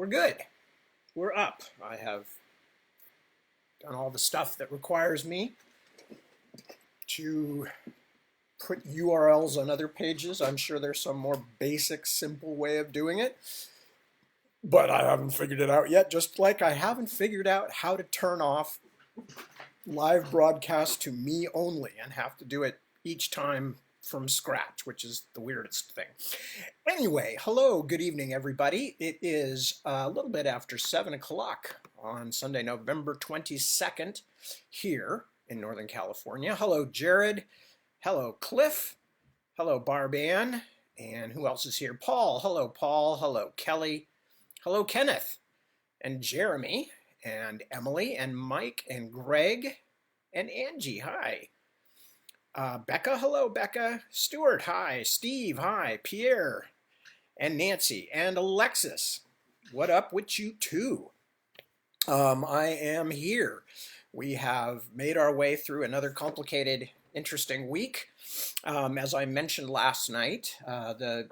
we're good. We're up. I have done all the stuff that requires me to put URLs on other pages. I'm sure there's some more basic, simple way of doing it, but I haven't figured it out yet, just like I haven't figured out how to turn off live broadcast to me only and have to do it each time from scratch, which is the weirdest thing. Anyway, hello, good evening, everybody. It is a little bit after 7 o'clock on Sunday, November 22nd, here in Northern California. Hello, Jared. Hello, Cliff. Hello, Barb Ann. And who else is here? Paul. Hello, Paul. Hello, Kelly. Hello, Kenneth. And Jeremy. And Emily. And Mike. And Greg. And Angie. Hi. Becca. Hello, Becca. Stuart. Hi. Steve. Hi. Pierre. And Nancy. And Alexis. What up with you two? I am here. We have made our way through another complicated, interesting week. As I mentioned last night, the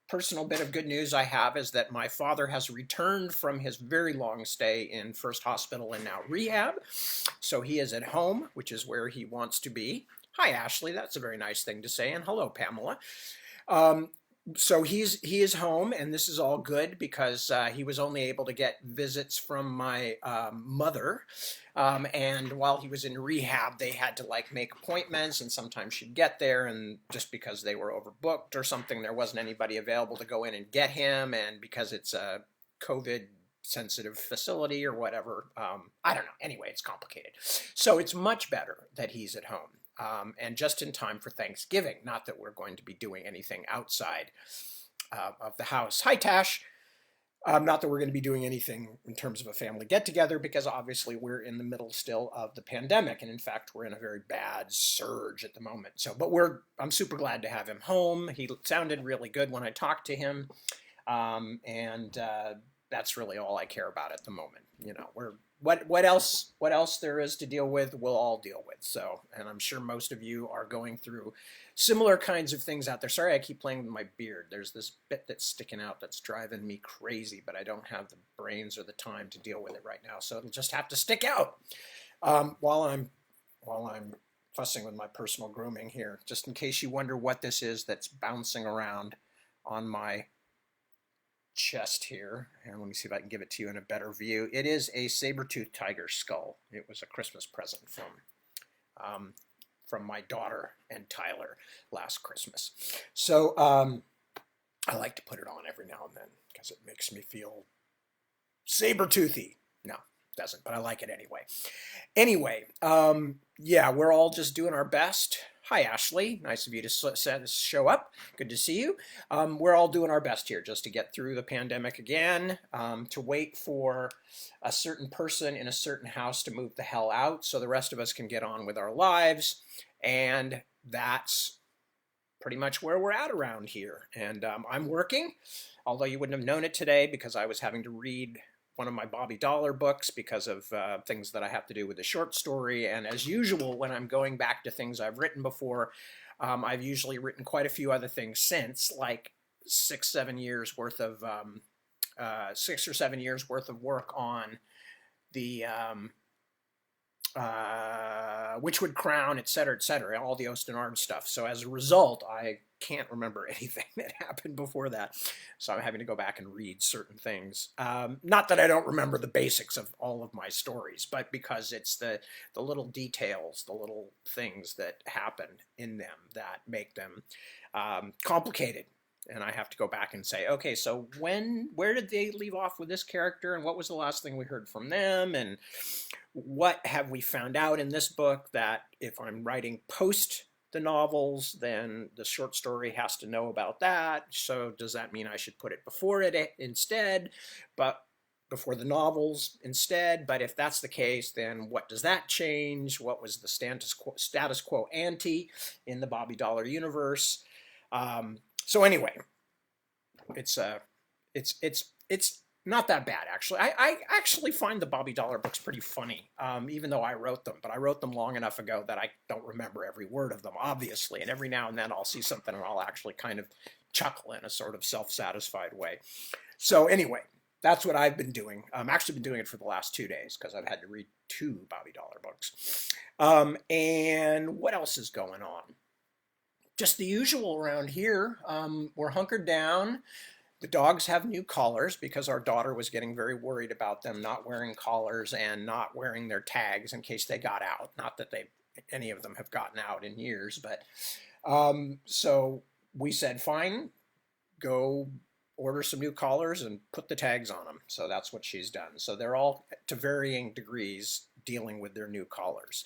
personal bit of good news I have is that my father has returned from his very long stay in First Hospital and now rehab. So he is at home, which is where he wants to be. Hi, Ashley. That's a very nice thing to say. And hello, Pamela. So he is home, and this is all good because he was only able to get visits from my mother. And while he was in rehab, they had to like make appointments, and sometimes she'd get there, and just because they were overbooked or something, there wasn't anybody available to go in and get him. And because it's a COVID sensitive facility or whatever, I don't know. Anyway, it's complicated. So it's much better that he's at home. And just in time for Thanksgiving. Not that we're going to be doing anything outside of the house. Hi, Tash. Not that we're going to be doing anything in terms of a family get-together, because obviously we're in the middle still of the pandemic, and in fact we're in a very bad surge at the moment. So, but I'm super glad to have him home. He sounded really good when I talked to him, and that's really all I care about at the moment. You know, what else there is to deal with, we'll all deal with. So, and I'm sure most of you are going through similar kinds of things out there. Sorry, I keep playing with my beard. There's this bit that's sticking out that's driving me crazy, but I don't have the brains or the time to deal with it right now. So it'll just have to stick out while I'm fussing with my personal grooming here. Just in case you wonder what this is that's bouncing around on my chest here, and let me see if I can give it to you in a better view. It is a saber-toothed tiger skull. It was a Christmas present from my daughter and Tyler last Christmas. So I like to put it on every now and then because it makes me feel saber-toothy. No, it doesn't, but I like it anyway. Anyway, yeah, we're all just doing our best. Hi, Ashley. Nice of you to show up. Good to see you. We're all doing our best here just to get through the pandemic again, to wait for a certain person in a certain house to move the hell out so the rest of us can get on with our lives. And that's pretty much where we're at around here. And I'm working, although you wouldn't have known it today because I was having to read one of my Bobby Dollar books because of things that I have to do with the short story. And as usual, when I'm going back to things I've written before, I've usually written quite a few other things since, like 6 or 7 years worth of work on the Witchwood Crown, et cetera, all the Ostenard stuff. So as a result, I can't remember anything that happened before that. So I'm having to go back and read certain things. Not that I don't remember the basics of all of my stories, but because it's the little details, the little things that happen in them that make them complicated. And I have to go back and say, okay, so where did they leave off with this character, and what was the last thing we heard from them, and what have we found out in this book that if I'm writing post the novels, then the short story has to know about that. So does that mean I should put it before it instead, but before the novels instead? But if that's the case, then what does that change? What was the status quo ante in the Bobby Dollar universe? So anyway, it's not that bad, actually. I actually find the Bobby Dollar books pretty funny, even though I wrote them. But I wrote them long enough ago that I don't remember every word of them, obviously. And every now and then I'll see something and I'll actually kind of chuckle in a sort of self-satisfied way. So anyway, That's what I've been doing. I've actually been doing it for the last 2 days because I've had to read 2 Bobby Dollar books. And what else is going on? Just the usual around here. We're hunkered down. The dogs have new collars because our daughter was getting very worried about them not wearing collars and not wearing their tags in case they got out. Not that any of them have gotten out in years, but so we said, fine, go order some new collars and put the tags on them. So that's what she's done. So they're all to varying degrees dealing with their new collars.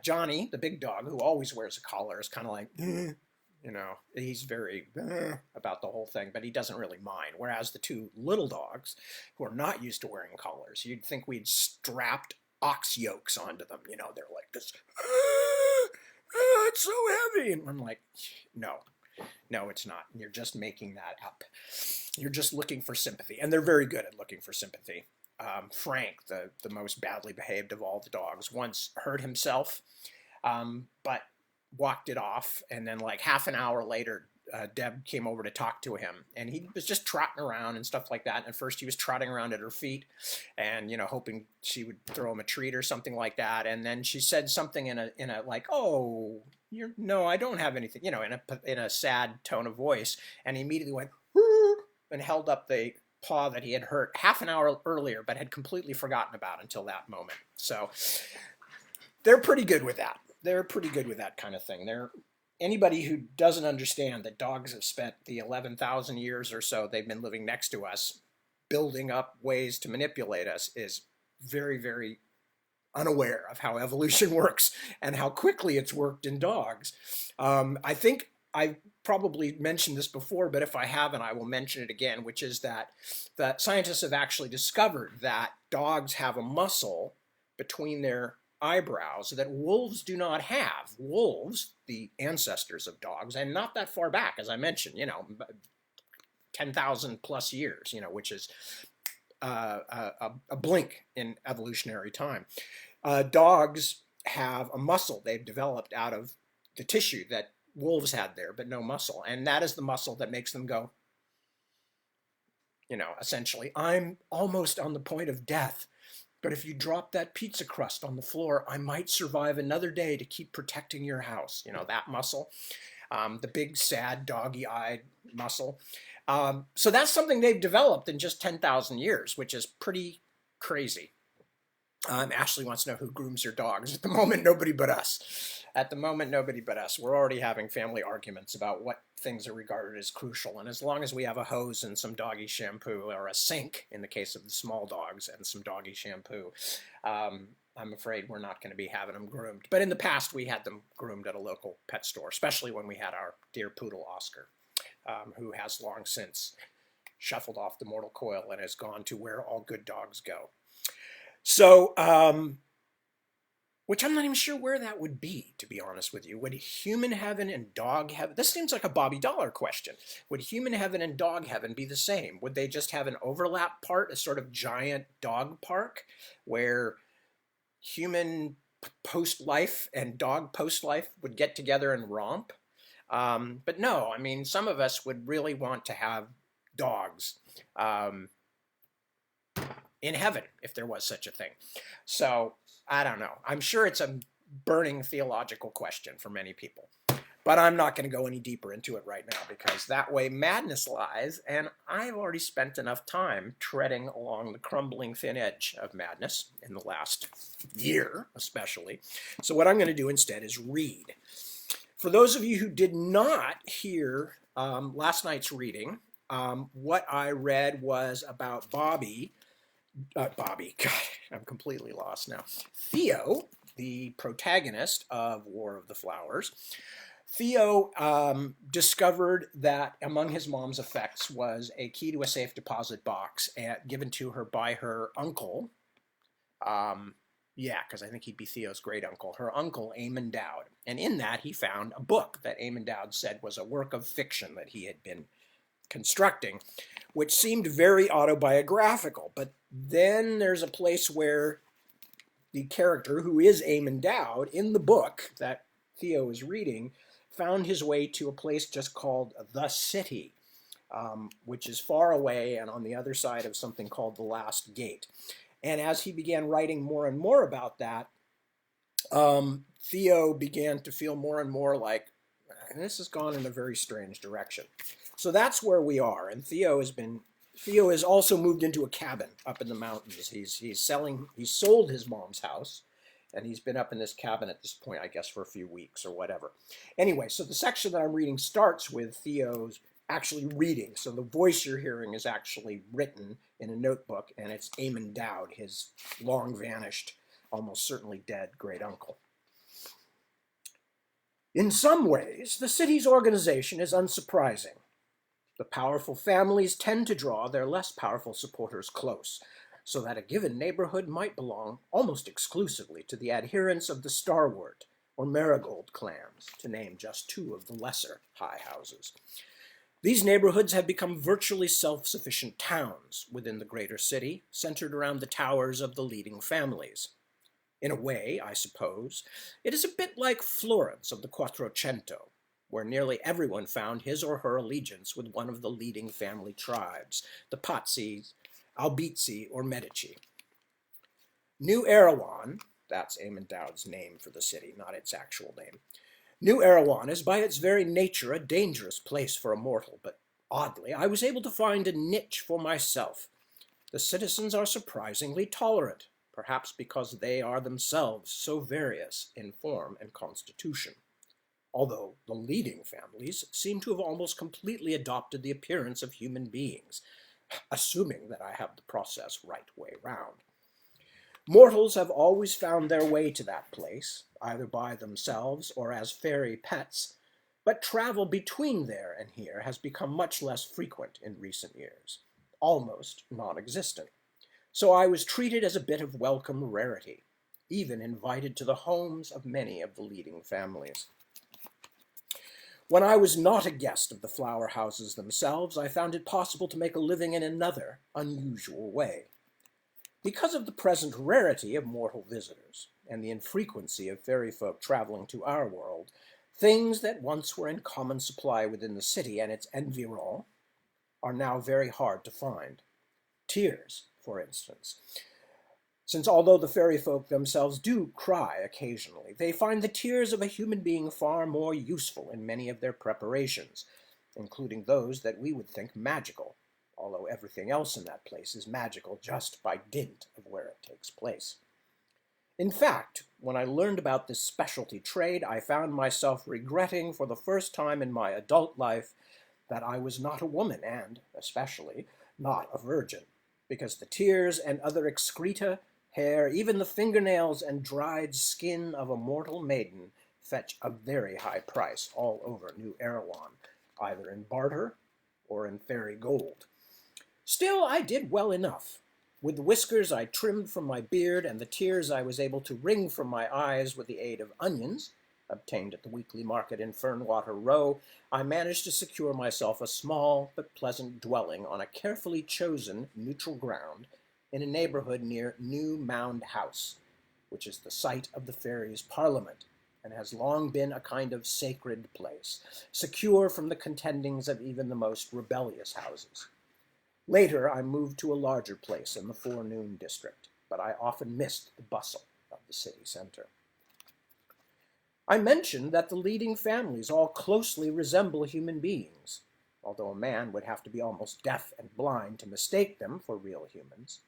Johnny, the big dog, who always wears a collar, is kind of like, he's very about the whole thing, but he doesn't really mind. Whereas the two little dogs, who are not used to wearing collars, you'd think we'd strapped ox yokes onto them. They're like this, it's so heavy. And I'm like, no, it's not. You're just making that up. You're just looking for sympathy. And they're very good at looking for sympathy. Frank, the most badly behaved of all the dogs, once hurt himself, but walked it off. And then like half an hour later, Deb came over to talk to him. And he was just trotting around and stuff like that. And at first he was trotting around at her feet and, hoping she would throw him a treat or something like that. And then she said something in a like, oh, no, I don't have anything, in a sad tone of voice. And he immediately went, and held up the paw that he had hurt half an hour earlier, but had completely forgotten about until that moment. So they're pretty good with that. They're pretty good with that kind of thing. Anybody who doesn't understand that dogs have spent the 11,000 years or so they've been living next to us, building up ways to manipulate us, is very, very unaware of how evolution works and how quickly it's worked in dogs. I think I probably mentioned this before, but if I haven't, I will mention it again, which is that scientists have actually discovered that dogs have a muscle between their eyebrows that wolves do not have. Wolves, the ancestors of dogs, and not that far back, as I mentioned, 10,000 plus years, which is a blink in evolutionary time. Dogs have a muscle they've developed out of the tissue that wolves had there, but no muscle. And that is the muscle that makes them go, essentially, I'm almost on the point of death, but if you drop that pizza crust on the floor, I might survive another day to keep protecting your house. That muscle, the big, sad, doggy-eyed muscle. So that's something they've developed in just 10,000 years, which is pretty crazy. Ashley wants to know who grooms your dogs. At the moment, nobody but us. We're already having family arguments about what things are regarded as crucial. And as long as we have a hose and some doggy shampoo, or a sink in the case of the small dogs, and some doggy shampoo, I'm afraid we're not going to be having them groomed. But in the past, we had them groomed at a local pet store, especially when we had our dear poodle Oscar, who has long since shuffled off the mortal coil and has gone to where all good dogs go. So, which I'm not even sure where that would be, to be honest with you. Would human heaven and dog heaven, this seems like a Bobby Dollar question. Would human heaven and dog heaven be the same? Would they just have an overlap part, a sort of giant dog park, where human post-life and dog post-life would get together and romp? But no, I mean, some of us would really want to have dogs in heaven, if there was such a thing. So, I don't know. I'm sure it's a burning theological question for many people. But I'm not going to go any deeper into it right now, because that way madness lies, and I've already spent enough time treading along the crumbling thin edge of madness in the last year, especially. So what I'm going to do instead is read. For those of you who did not hear last night's reading, what I read was about Bobby, God, I'm completely lost now. Theo, the protagonist of War of the Flowers. Theo discovered that among his mom's effects was a key to a safe deposit box given to her by her uncle. Because I think he'd be Theo's great uncle. Her uncle, Eamon Dowd. And in that, he found a book that Eamon Dowd said was a work of fiction that he had been constructing, which seemed very autobiographical. But then there's a place where the character, who is Eamon Dowd, in the book that Theo is reading, found his way to a place just called the City. which is far away and on the other side of something called the Last Gate. And as he began writing more and more about that, Theo began to feel more and more like, this has gone in a very strange direction. So that's where we are. And Theo has also moved into a cabin up in the mountains. He's sold his mom's house, and he's been up in this cabin at this point, I guess, for a few weeks or whatever. Anyway, so the section that I'm reading starts with Theo's actually reading. So the voice you're hearing is actually written in a notebook, and it's Eamon Dowd, his long vanished, almost certainly dead great uncle. In some ways, the city's organization is unsurprising. The powerful families tend to draw their less powerful supporters close, so that a given neighborhood might belong almost exclusively to the adherents of the Starwort or Marigold clans, to name just two of the lesser high houses. These neighborhoods have become virtually self-sufficient towns within the greater city, centered around the towers of the leading families. In a way, I suppose, it is a bit like Florence of the Quattrocento, where nearly everyone found his or her allegiance with one of the leading family tribes, the Pazzi, Albizzi, or Medici. New Erewhon, that's Eamon Dowd's name for the city, not its actual name. New Erewhon is by its very nature a dangerous place for a mortal, but oddly, I was able to find a niche for myself. The citizens are surprisingly tolerant, perhaps because they are themselves so various in form and constitution, although the leading families seem to have almost completely adopted the appearance of human beings, assuming that I have the process right way round. Mortals have always found their way to that place, either by themselves or as fairy pets, but travel between there and here has become much less frequent in recent years, almost non-existent. So I was treated as a bit of welcome rarity, even invited to the homes of many of the leading families. When I was not a guest of the flower houses themselves, I found it possible to make a living in another, unusual way. Because of the present rarity of mortal visitors, and the infrequency of fairy folk traveling to our world, things that once were in common supply within the city and its environs are now very hard to find. Tears, for instance. Since although the fairy folk themselves do cry occasionally, they find the tears of a human being far more useful in many of their preparations, including those that we would think magical, although everything else in that place is magical just by dint of where it takes place. In fact, when I learned about this specialty trade, I found myself regretting for the first time in my adult life that I was not a woman and, especially, not a virgin, because the tears and other excreta, hair, even the fingernails and dried skin of a mortal maiden fetch a very high price all over New Erewhon, either in barter or in fairy gold. Still, I did well enough. With the whiskers I trimmed from my beard and the tears I was able to wring from my eyes with the aid of onions, obtained at the weekly market in Fernwater Row, I managed to secure myself a small but pleasant dwelling on a carefully chosen neutral ground in a neighborhood near New Mound House, which is the site of the fairies' parliament, and has long been a kind of sacred place, secure from the contendings of even the most rebellious houses. Later, I moved to a larger place in the forenoon district, but I often missed the bustle of the city center. I mentioned that the leading families all closely resemble human beings, although a man would have to be almost deaf and blind to mistake them for real humans.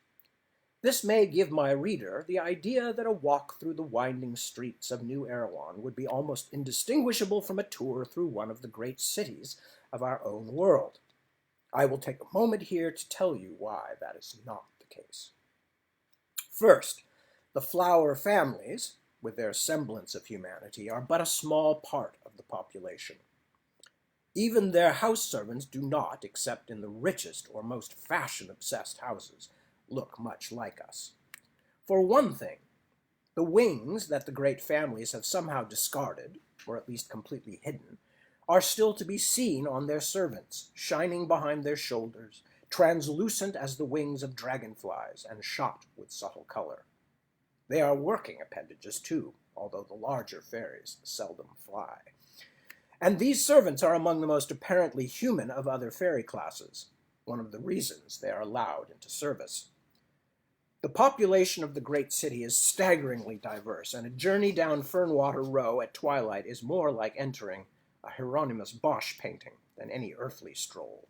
This may give my reader the idea that a walk through the winding streets of New Erewhon would be almost indistinguishable from a tour through one of the great cities of our own world. I will take a moment here to tell you why that is not the case. First, the flower families, with their semblance of humanity, are but a small part of the population. Even their house servants do not, except in the richest or most fashion-obsessed houses, look much like us. For one thing, the wings that the great families have somehow discarded, or at least completely hidden, are still to be seen on their servants, shining behind their shoulders, translucent as the wings of dragonflies and shot with subtle color. They are working appendages too, although the larger fairies seldom fly. And these servants are among the most apparently human of other fairy classes, one of the reasons they are allowed into service. The population of the great city is staggeringly diverse, and a journey down Fernwater Row at twilight is more like entering a Hieronymus Bosch painting than any earthly stroll.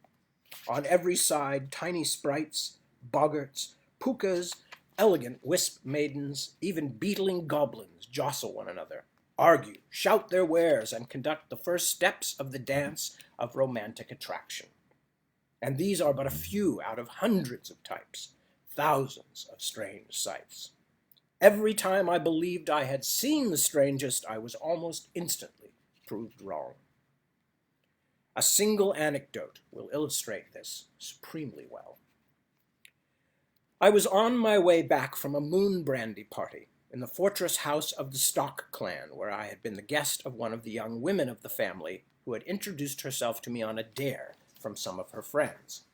On every side, tiny sprites, boggarts, pukas, elegant wisp maidens, even beetling goblins jostle one another, argue, shout their wares, and conduct the first steps of the dance of romantic attraction. And these are but a few out of hundreds of types, thousands of strange sights. Every time I believed I had seen the strangest, I was almost instantly proved wrong. A single anecdote will illustrate this supremely well. I was on my way back from a moon brandy party in the fortress house of the Stock clan, where I had been the guest of one of the young women of the family who had introduced herself to me on a dare from some of her friends.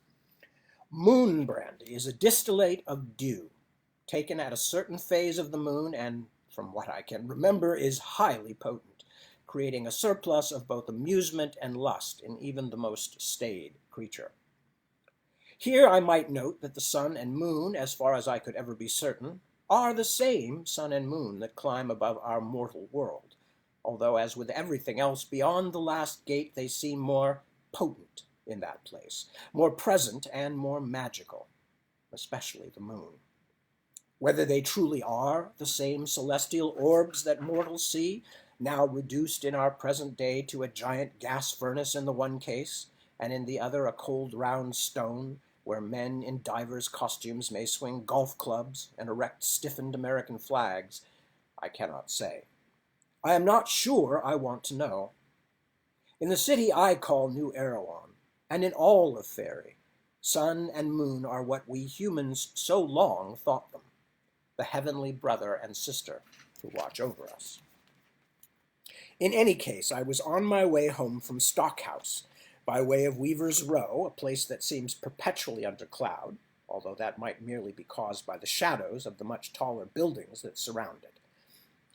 Moon brandy is a distillate of dew, taken at a certain phase of the moon, and, from what I can remember, is highly potent, creating a surplus of both amusement and lust in even the most staid creature. Here I might note that the sun and moon, as far as I could ever be certain, are the same sun and moon that climb above our mortal world, although, as with everything else beyond the last gate, they seem more potent in that place, more present and more magical, especially the moon. Whether they truly are the same celestial orbs that mortals see, now reduced in our present day to a giant gas furnace in the one case, and in the other a cold round stone, where men in divers costumes may swing golf clubs and erect stiffened American flags, I cannot say. I am not sure I want to know. In the city I call New Erewhon, and in all of fairy, sun and moon are what we humans so long thought them, the heavenly brother and sister who watch over us. In any case, I was on my way home from Stockhouse, by way of Weaver's Row, a place that seems perpetually under cloud, although that might merely be caused by the shadows of the much taller buildings that surround it.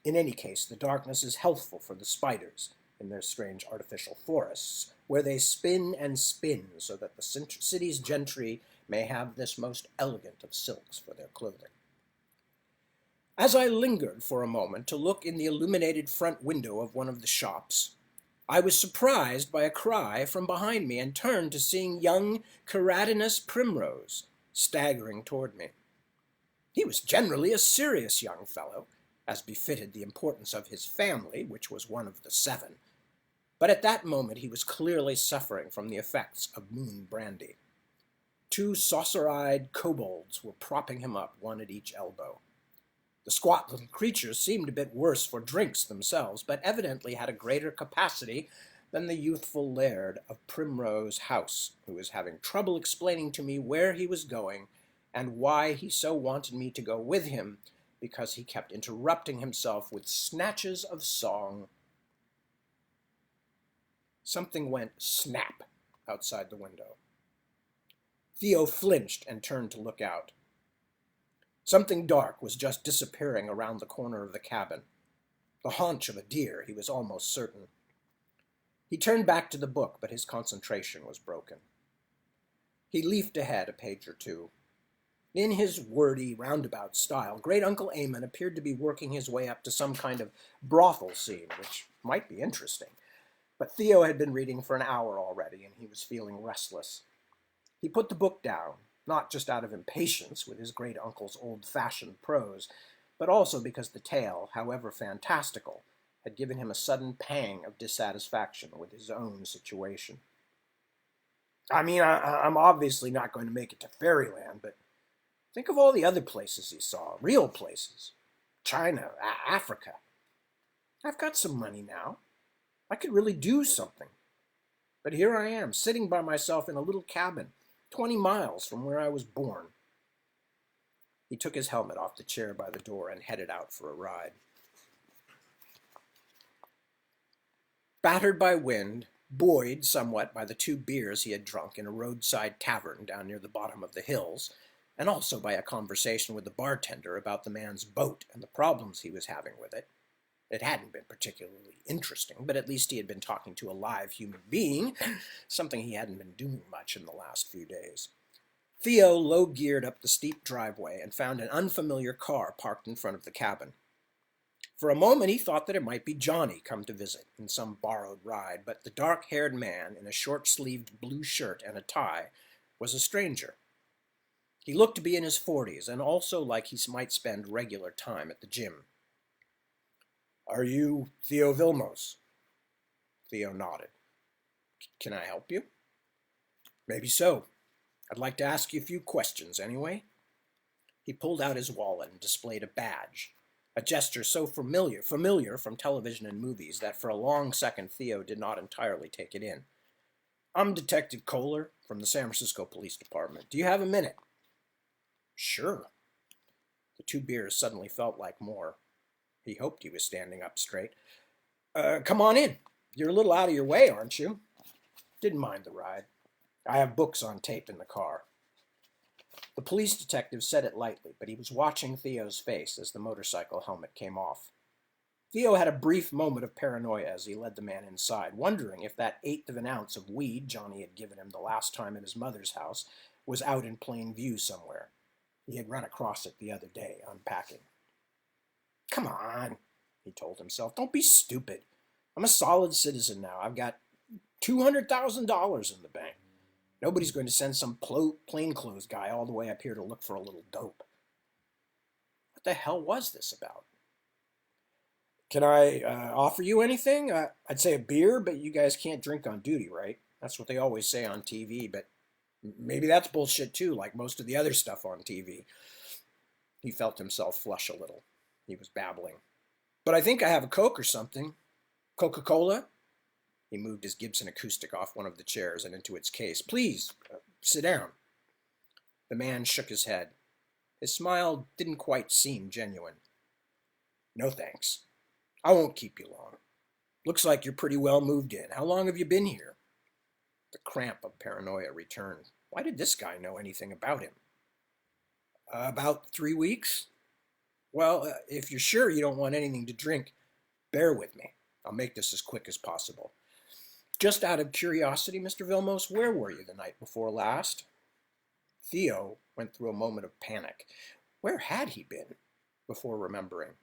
In any case, the darkness is healthful for the spiders in their strange artificial forests, where they spin and spin so that the city's gentry may have this most elegant of silks for their clothing. As I lingered for a moment to look in the illuminated front window of one of the shops, I was surprised by a cry from behind me and turned to seeing young Keratinus Primrose staggering toward me. He was generally a serious young fellow, as befitted the importance of his family, which was one of the 7. But at that moment he was clearly suffering from the effects of moon brandy. 2 saucer-eyed kobolds were propping him up, one at each elbow. The squat little creatures seemed a bit worse for drinks themselves, but evidently had a greater capacity than the youthful laird of Primrose House, who was having trouble explaining to me where he was going and why he so wanted me to go with him, because he kept interrupting himself with snatches of song. Something went snap outside the window. Theo flinched and turned to look out. Something dark was just disappearing around the corner of the cabin. The haunch of a deer, he was almost certain. He turned back to the book, but his concentration was broken. He leafed ahead a page or two. In his wordy, roundabout style, Great Uncle Aemon appeared to be working his way up to some kind of brothel scene, which might be interesting. But Theo had been reading for an hour already, and he was feeling restless. He put the book down, not just out of impatience with his great uncle's old-fashioned prose, but also because the tale, however fantastical, had given him a sudden pang of dissatisfaction with his own situation. I'm obviously not going to make it to Fairyland, but think of all the other places he saw, real places. China, Africa. I've got some money now. I could really do something. But here I am, sitting by myself in a little cabin, 20 miles from where I was born. He took his helmet off the chair by the door and headed out for a ride. Battered by wind, buoyed somewhat by the 2 beers he had drunk in a roadside tavern down near the bottom of the hills, and also by a conversation with the bartender about the man's boat and the problems he was having with it, It hadn't been particularly interesting, but at least he had been talking to a live human being, something he hadn't been doing much in the last few days. Theo low-geared up the steep driveway and found an unfamiliar car parked in front of the cabin. For a moment he thought that it might be Johnny come to visit in some borrowed ride, but the dark-haired man in a short-sleeved blue shirt and a tie was a stranger. He looked to be in his 40s and also like he might spend regular time at the gym. "Are you Theo Vilmos?" Theo nodded. "Can I help you?" "Maybe so. I'd like to ask you a few questions anyway." He pulled out his wallet and displayed a badge, a gesture so familiar from television and movies that for a long second Theo did not entirely take it in. "I'm Detective Kohler from the San Francisco Police Department. Do you have a minute?" "Sure." The 2 beers suddenly felt like more. He hoped he was standing up straight. Come on in. You're a little out of your way, aren't you?" "Didn't mind the ride. I have books on tape in the car." The police detective said it lightly, but he was watching Theo's face as the motorcycle helmet came off. Theo had a brief moment of paranoia as he led the man inside, wondering if that eighth of an ounce of weed Johnny had given him the last time at his mother's house was out in plain view somewhere. He had run across it the other day, unpacking. "Come on," he told himself. "Don't be stupid. I'm a solid citizen now. I've got $200,000 in the bank. Nobody's going to send some plainclothes guy all the way up here to look for a little dope." What the hell was this about? "Can I offer you anything? I'd say a beer, but you guys can't drink on duty, right? That's what they always say on TV, but maybe that's bullshit too, like most of the other stuff on TV." He felt himself flush a little. He was babbling. "But I think I have a Coke or something. Coca-Cola?" He moved his Gibson acoustic off one of the chairs and into its case. "Please, sit down." The man shook his head. His smile didn't quite seem genuine. "No thanks. I won't keep you long. Looks like you're pretty well moved in. How long have you been here?" The cramp of paranoia returned. Why did this guy know anything about him? "About 3 weeks." "Well, if you're sure you don't want anything to drink, bear with me. I'll make this as quick as possible. Just out of curiosity, Mr. Vilmos, where were you the night before last?" Theo went through a moment of panic. Where had he been? Before remembering.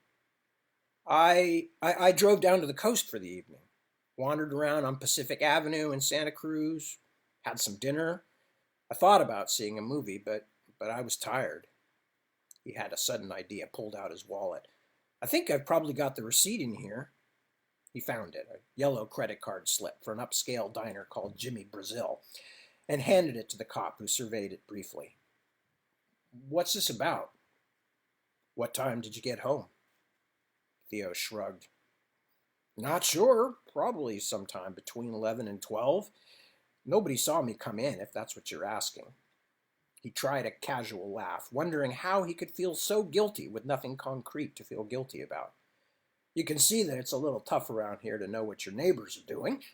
I drove down to the coast for the evening. Wandered around on Pacific Avenue in Santa Cruz. Had some dinner. I thought about seeing a movie, but I was tired." He had a sudden idea, pulled out his wallet. "I think I've probably got the receipt in here." He found it, a yellow credit card slip for an upscale diner called Jimmy Brazil, and handed it to the cop, who surveyed it briefly. "What's this about?" "What time did you get home?" Theo shrugged. "Not sure. Probably sometime between 11 and 12. Nobody saw me come in, if that's what you're asking." He tried a casual laugh, wondering how he could feel so guilty with nothing concrete to feel guilty about. "You can see that it's a little tough around here to know what your neighbors are doing."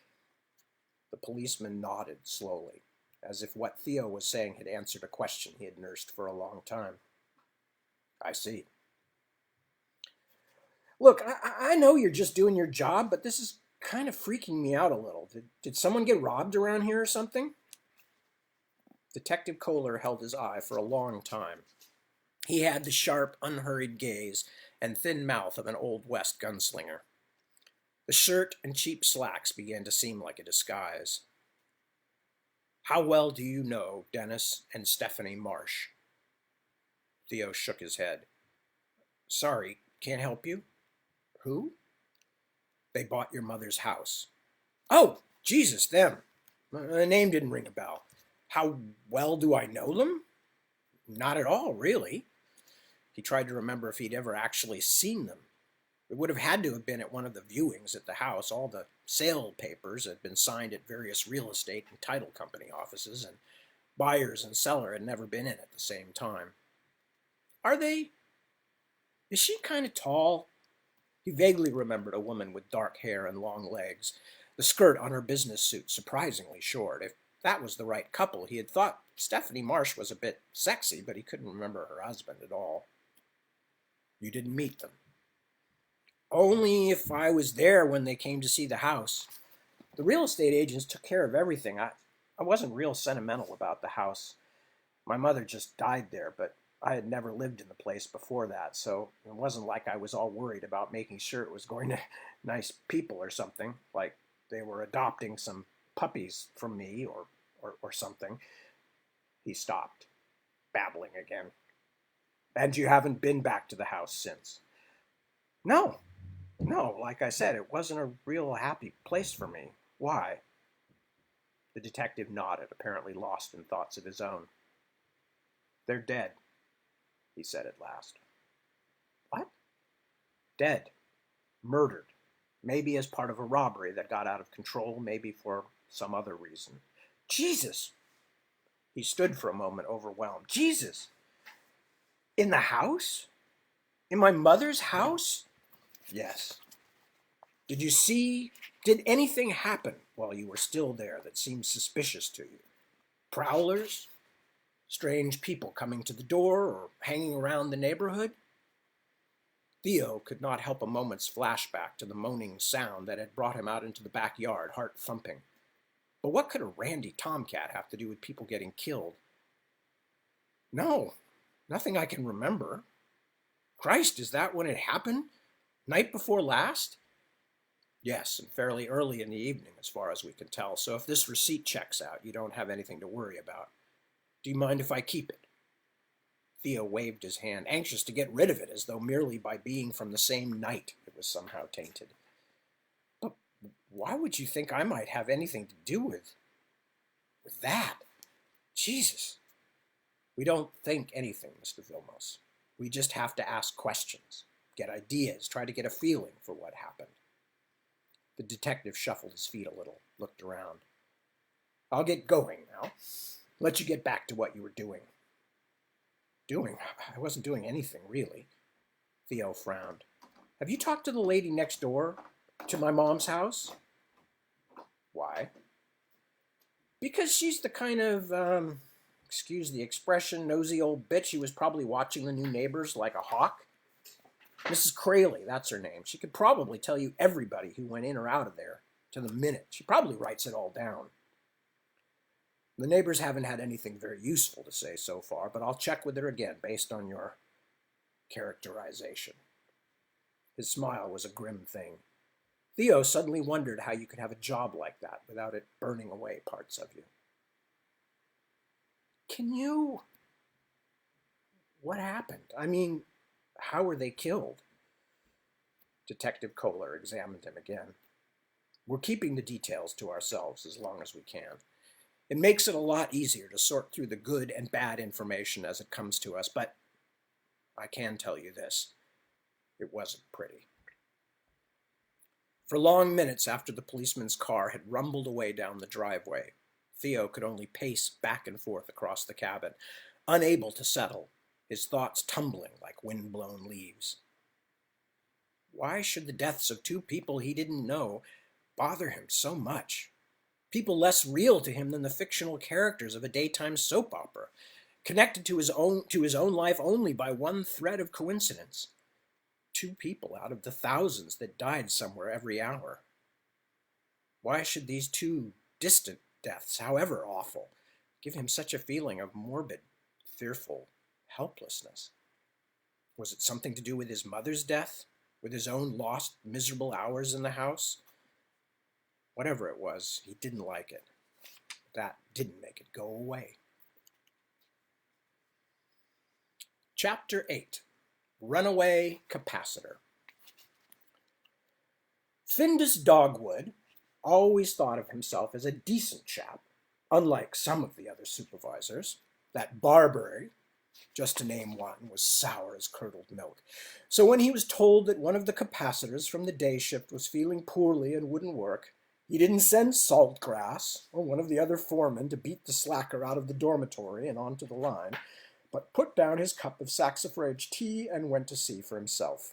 The policeman nodded slowly, as if what Theo was saying had answered a question he had nursed for a long time. "I see." "Look, I know you're just doing your job, but this is kind of freaking me out a little. Did someone get robbed around here or something?" Detective Kohler held his eye for a long time. He had the sharp, unhurried gaze and thin mouth of an Old West gunslinger. The shirt and cheap slacks began to seem like a disguise. "How well do you know Dennis and Stephanie Marsh?" Theo shook his head. "Sorry, can't help you." "Who?" "They bought your mother's house." "Oh, Jesus, them. The name didn't ring a bell. How well do I know them?" "Not at all, really." He tried to remember if he'd ever actually seen them. It would have had to have been at one of the viewings at the house. All the sale papers had been signed at various real estate and title company offices, and buyers and seller had never been in at the same time. "Are they... Is she kind of tall?" He vaguely remembered a woman with dark hair and long legs, the skirt on her business suit surprisingly short. If that was the right couple, he had thought Stephanie Marsh was a bit sexy, but he couldn't remember her husband at all. "You didn't meet them?" Only if I was there when they came to see the house. The real estate agents took care of everything. I wasn't real sentimental about the house. My mother just died there, but I had never lived in the place before that, so it wasn't like I was all worried about making sure it was going to nice people or something, like they were adopting some puppies from me or something. He stopped, babbling again. And you haven't been back to the house since? No, no, like I said, it wasn't a real happy place for me. Why? The detective nodded, apparently lost in thoughts of his own. They're dead, he said at last. What? Dead. Murdered. Maybe as part of a robbery that got out of control, maybe for some other reason. Jesus! He stood for a moment, overwhelmed. Jesus! In the house? In my mother's house? Yes. Did anything happen while you were still there that seemed suspicious to you? Prowlers? Strange people coming to the door or hanging around the neighborhood? Theo could not help a moment's flashback to the moaning sound that had brought him out into the backyard, heart thumping. But what could a randy tomcat have to do with people getting killed? No, nothing I can remember. Christ, is that when it happened? Night before last? Yes, and fairly early in the evening, as far as we can tell, so if this receipt checks out, you don't have anything to worry about. Do you mind if I keep it? Theo waved his hand, anxious to get rid of it, as though merely by being from the same night it was somehow tainted. But why would you think I might have anything to do with that? Jesus. We don't think anything, Mr. Vilmos. We just have to ask questions, get ideas, try to get a feeling for what happened. The detective shuffled his feet a little, looked around. I'll get going now. Let you get back to what you were doing. Doing? I wasn't doing anything, really. Theo frowned. Have you talked to the lady next door? To my mom's house? Why? Because she's the kind of, excuse the expression, nosy old bitch who was probably watching the new neighbors like a hawk. Mrs. Crayley, that's her name. She could probably tell you everybody who went in or out of there to the minute. She probably writes it all down. The neighbors haven't had anything very useful to say so far, but I'll check with her again based on your characterization. His smile was a grim thing. Theo suddenly wondered how you could have a job like that without it burning away parts of you. Can you... What happened? I mean, how were they killed? Detective Kohler examined him again. We're keeping the details to ourselves as long as we can. It makes it a lot easier to sort through the good and bad information as it comes to us, but I can tell you this. It wasn't pretty. For long minutes after the policeman's car had rumbled away down the driveway, Theo could only pace back and forth across the cabin, unable to settle, his thoughts tumbling like wind-blown leaves. Why should the deaths of two people he didn't know bother him so much? People less real to him than the fictional characters of a daytime soap opera, connected to his own life only by one thread of coincidence. Two people out of the thousands that died somewhere every hour. Why should these two distant deaths, however awful, give him such a feeling of morbid, fearful helplessness? Was it something to do with his mother's death? With his own lost, miserable hours in the house? Whatever it was, he didn't like it. That didn't make it go away. Chapter 8. Runaway Capacitor. Findus Dogwood always thought of himself as a decent chap, unlike some of the other supervisors. That Barbary, just to name one, was sour as curdled milk. So when he was told that one of the capacitors from the day shift was feeling poorly and wouldn't work, he didn't send Saltgrass or one of the other foremen to beat the slacker out of the dormitory and onto the line, but put down his cup of saxifrage tea and went to see for himself.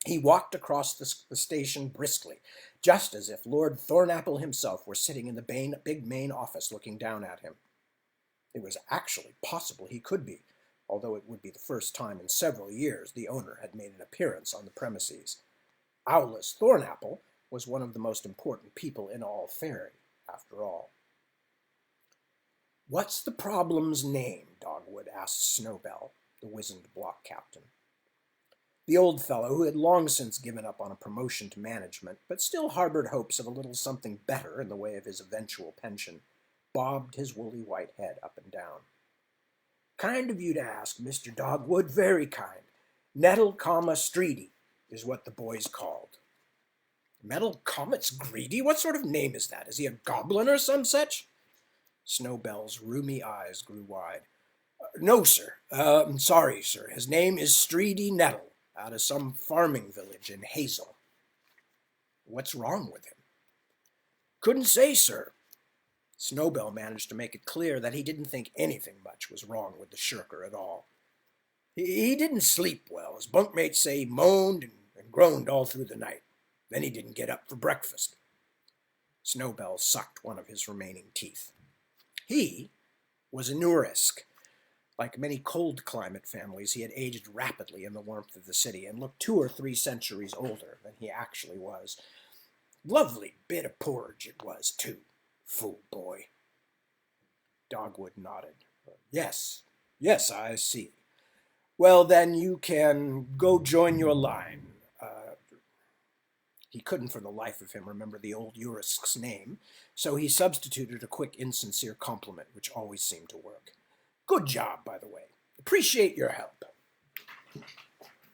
He walked across the station briskly, just as if Lord Thornapple himself were sitting in the big main office looking down at him. It was actually possible he could be, although it would be the first time in several years the owner had made an appearance on the premises. Owless Thornapple was one of the most important people in all Fairy, after all. "What's the problem's name?" Dogwood asked Snowbell, the wizened block captain. The old fellow, who had long since given up on a promotion to management, but still harbored hopes of a little something better in the way of his eventual pension, bobbed his woolly white head up and down. "Kind of you to ask, Mr. Dogwood, very kind. Nettle, Streety is what the boy's called." "Metal Comet's greedy? What sort of name is that? Is he a goblin or some such?" Snowbell's rheumy eyes grew wide. "No, sir. Sorry, sir. His name is Streety Nettle, out of some farming village in Hazel." "What's wrong with him?" "Couldn't say, sir." Snowbell managed to make it clear that he didn't think anything much was wrong with the shirker at all. He didn't sleep well. His bunkmates say he moaned and groaned all through the night. Then he didn't get up for breakfast. Snowbell sucked one of his remaining teeth. He was a Nourisk. Like many cold climate families, he had aged rapidly in the warmth of the city and looked 2 or 3 centuries older than he actually was. Lovely bit of porridge it was, too. Fool boy. Dogwood nodded. Yes, I see. Well, then you can go join your line. He couldn't for the life of him remember the old Urisk's name, so he substituted a quick, insincere compliment, which always seemed to work. "Good job, by the way. Appreciate your help."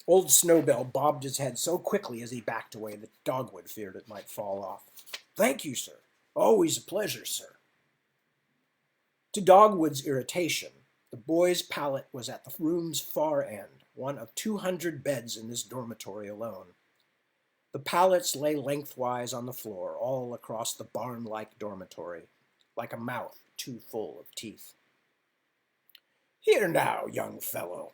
Old Snowbell bobbed his head so quickly as he backed away that Dogwood feared it might fall off. "Thank you, sir. Always a pleasure, sir." To Dogwood's irritation, the boy's pallet was at the room's far end, one of 200 beds in this dormitory alone. The pallets lay lengthwise on the floor, all across the barn-like dormitory, like a mouth too full of teeth. "Here now, young fellow."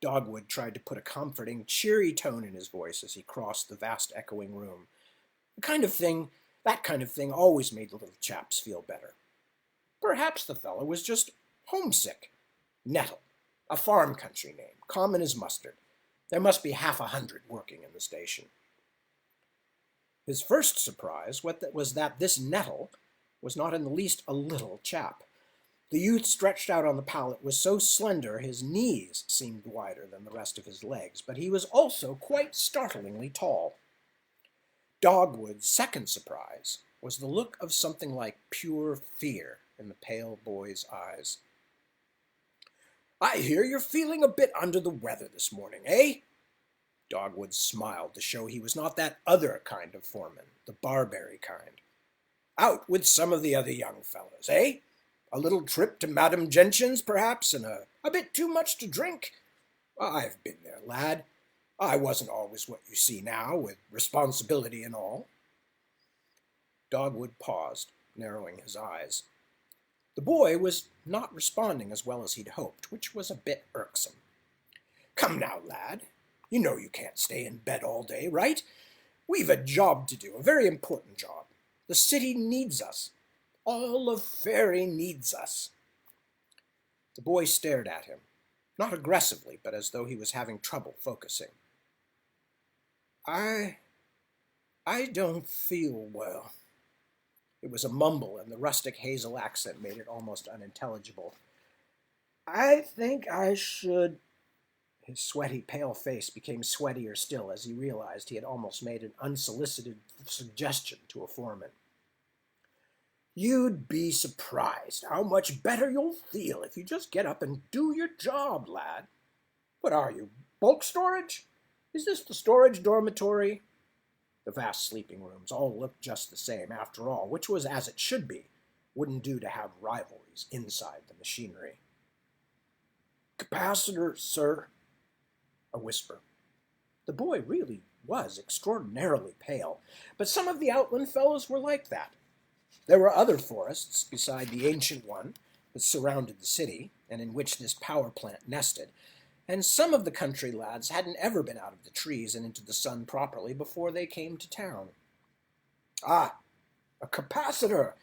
Dogwood tried to put a comforting, cheery tone in his voice as he crossed the vast echoing room. That kind of thing always made the little chaps feel better. Perhaps the fellow was just homesick. Nettle, a farm country name, common as mustard. There must be 100 working in the station. His first surprise was that this Nettle was not in the least a little chap. The youth stretched out on the pallet was so slender his knees seemed wider than the rest of his legs, but he was also quite startlingly tall. Dogwood's second surprise was the look of something like pure fear in the pale boy's eyes. "I hear you're feeling a bit under the weather this morning, eh?" Dogwood smiled to show he was not that other kind of foreman, the barberry kind. "Out with some of the other young fellows, eh? A little trip to Madame Gentian's, perhaps, and a bit too much to drink? I've been there, lad. I wasn't always what you see now, with responsibility and all." Dogwood paused, narrowing his eyes. The boy was not responding as well as he'd hoped, which was a bit irksome. "Come now, lad. You know you can't stay in bed all day, right? We've a job to do, a very important job. The city needs us. All of Fairy needs us." The boy stared at him, not aggressively, but as though he was having trouble focusing. I don't feel well." It was a mumble, and the rustic Hazel accent made it almost unintelligible. "I think I should—" His sweaty, pale face became sweatier still as he realized he had almost made an unsolicited suggestion to a foreman. "You'd be surprised how much better you'll feel if you just get up and do your job, lad. What are you, bulk storage? Is this the storage dormitory?" The vast sleeping rooms all looked just the same, after all, which was as it should be. Wouldn't do to have rivalries inside the machinery. "Capacitor, sir." A whisper. The boy really was extraordinarily pale, but some of the outland fellows were like that. There were other forests beside the ancient one that surrounded the city, and in which this power plant nested, and some of the country lads hadn't ever been out of the trees and into the sun properly before they came to town. "Ah, a capacitor!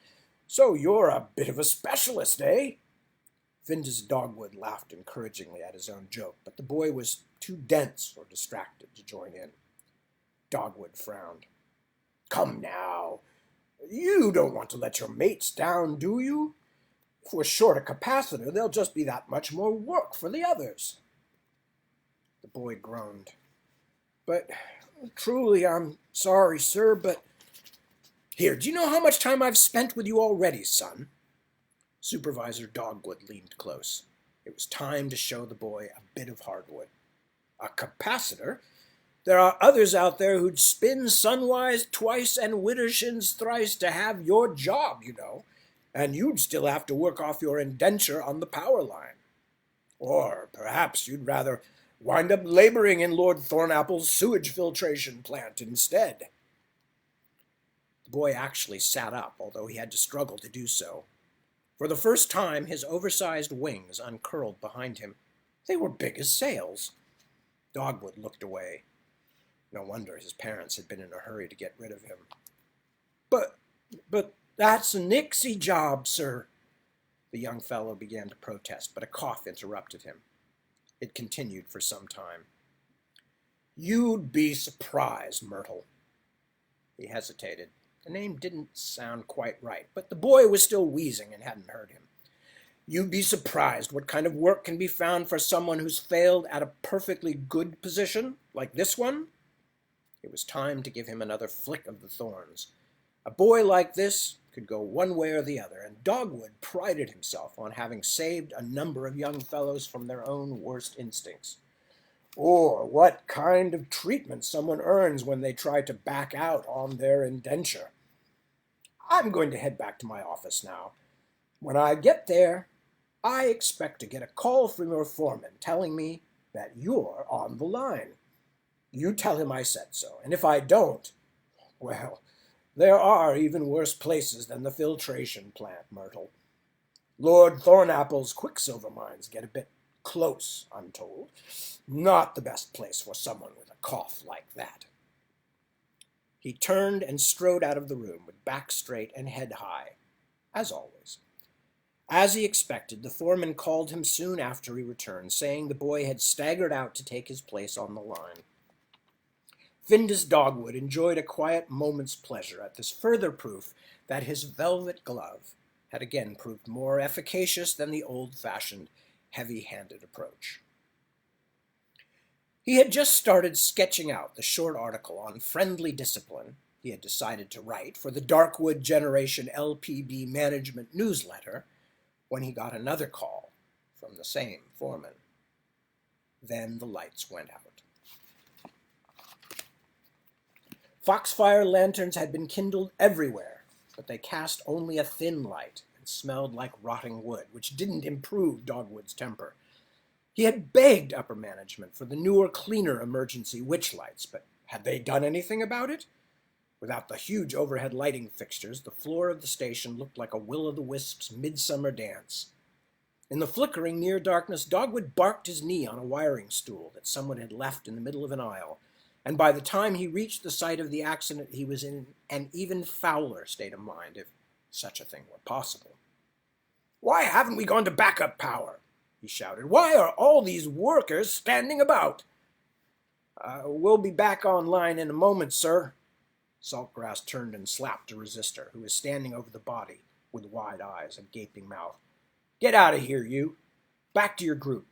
So you're a bit of a specialist, eh?" Finda's Dogwood laughed encouragingly at his own joke, but the boy was too dense or distracted to join in. Dogwood frowned. Come now. You don't want to let your mates down, do you? If we're short a capacitor, there'll just be that much more work for the others. The boy groaned. But truly, I'm sorry, sir, but... Here, do you know how much time I've spent with you already, son? Supervisor Dogwood leaned close. It was time to show the boy a bit of hardwood. A capacitor? There are others out there who'd spin sunwise twice and widdershins thrice to have your job, you know, and you'd still have to work off your indenture on the power line. Or perhaps you'd rather wind up laboring in Lord Thornapple's sewage filtration plant instead. The boy actually sat up, although he had to struggle to do so. For the first time, his oversized wings uncurled behind him. They were big as sails. Dogwood looked away. No wonder his parents had been in a hurry to get rid of him. But that's a nixie job, sir. The young fellow began to protest, but a cough interrupted him. It continued for some time. You'd be surprised, Myrtle. He hesitated. The name didn't sound quite right, but the boy was still wheezing and hadn't heard him. You'd be surprised what kind of work can be found for someone who's failed at a perfectly good position, like this one. It was time to give him another flick of the thorns. A boy like this could go one way or the other, and Dogwood prided himself on having saved a number of young fellows from their own worst instincts. Or what kind of treatment someone earns when they try to back out on their indenture. I'm going to head back to my office now. When I get there, I expect to get a call from your foreman telling me that you're on the line. You tell him I said so, and if I don't, well, there are even worse places than the filtration plant, Myrtle. Lord Thornapple's quicksilver mines get a bit close, I'm told. Not the best place for someone with a cough like that. He turned and strode out of the room with back straight and head high, as always. As he expected, the foreman called him soon after he returned, saying the boy had staggered out to take his place on the line. Findus Dogwood enjoyed a quiet moment's pleasure at this further proof that his velvet glove had again proved more efficacious than the old-fashioned, heavy-handed approach. He had just started sketching out the short article on friendly discipline he had decided to write for the Darkwood Generation LPB Management newsletter when he got another call from the same foreman. Then the lights went out. Foxfire lanterns had been kindled everywhere, but they cast only a thin light and smelled like rotting wood, which didn't improve Dogwood's temper. He had begged upper management for the newer, cleaner emergency witch lights, but had they done anything about it? Without the huge overhead lighting fixtures, the floor of the station looked like a will-o'-the-wisp's midsummer dance. In the flickering near darkness, Dogwood barked his knee on a wiring stool that someone had left in the middle of an aisle, and by the time he reached the site of the accident, he was in an even fouler state of mind, if such a thing were possible. "Why haven't we gone to backup power?" he shouted. "Why are all these workers standing about?" We'll be back online in a moment, sir." Saltgrass turned and slapped a resistor, who was standing over the body with wide eyes and gaping mouth. "Get out of here, you. Back to your group.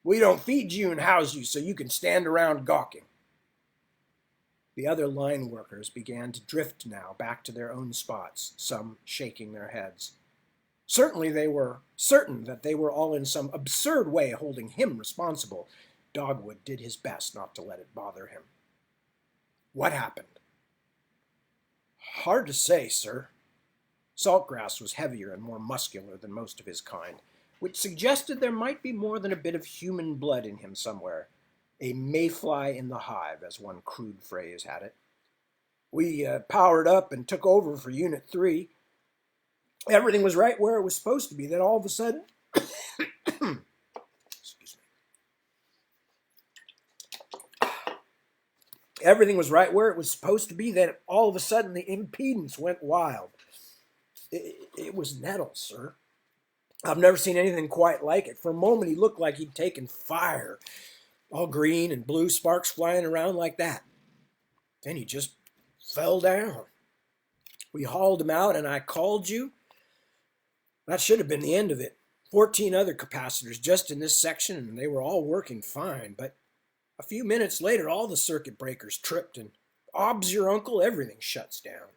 We don't feed you and house you so you can stand around gawking." The other line workers began to drift now back to their own spots, some shaking their heads. Certainly they were certain that they were all in some absurd way holding him responsible. Dogwood did his best not to let it bother him. "What happened?" "Hard to say, sir." Saltgrass was heavier and more muscular than most of his kind, which suggested there might be more than a bit of human blood in him somewhere. A mayfly in the hive, as one crude phrase had it. "We powered up and took over for Unit 3. Everything was right where it was supposed to be. Then all of a sudden... Excuse me. Everything was right where it was supposed to be. Then all of a sudden the impedance went wild. It was nettles, sir. I've never seen anything quite like it. For a moment he looked like he'd taken fire. All green and blue sparks flying around like that. Then he just fell down. We hauled him out and I called you. That should have been the end of it. 14 other capacitors just in this section, and they were all working fine. But a few minutes later, all the circuit breakers tripped, and ob's your uncle, everything shuts down.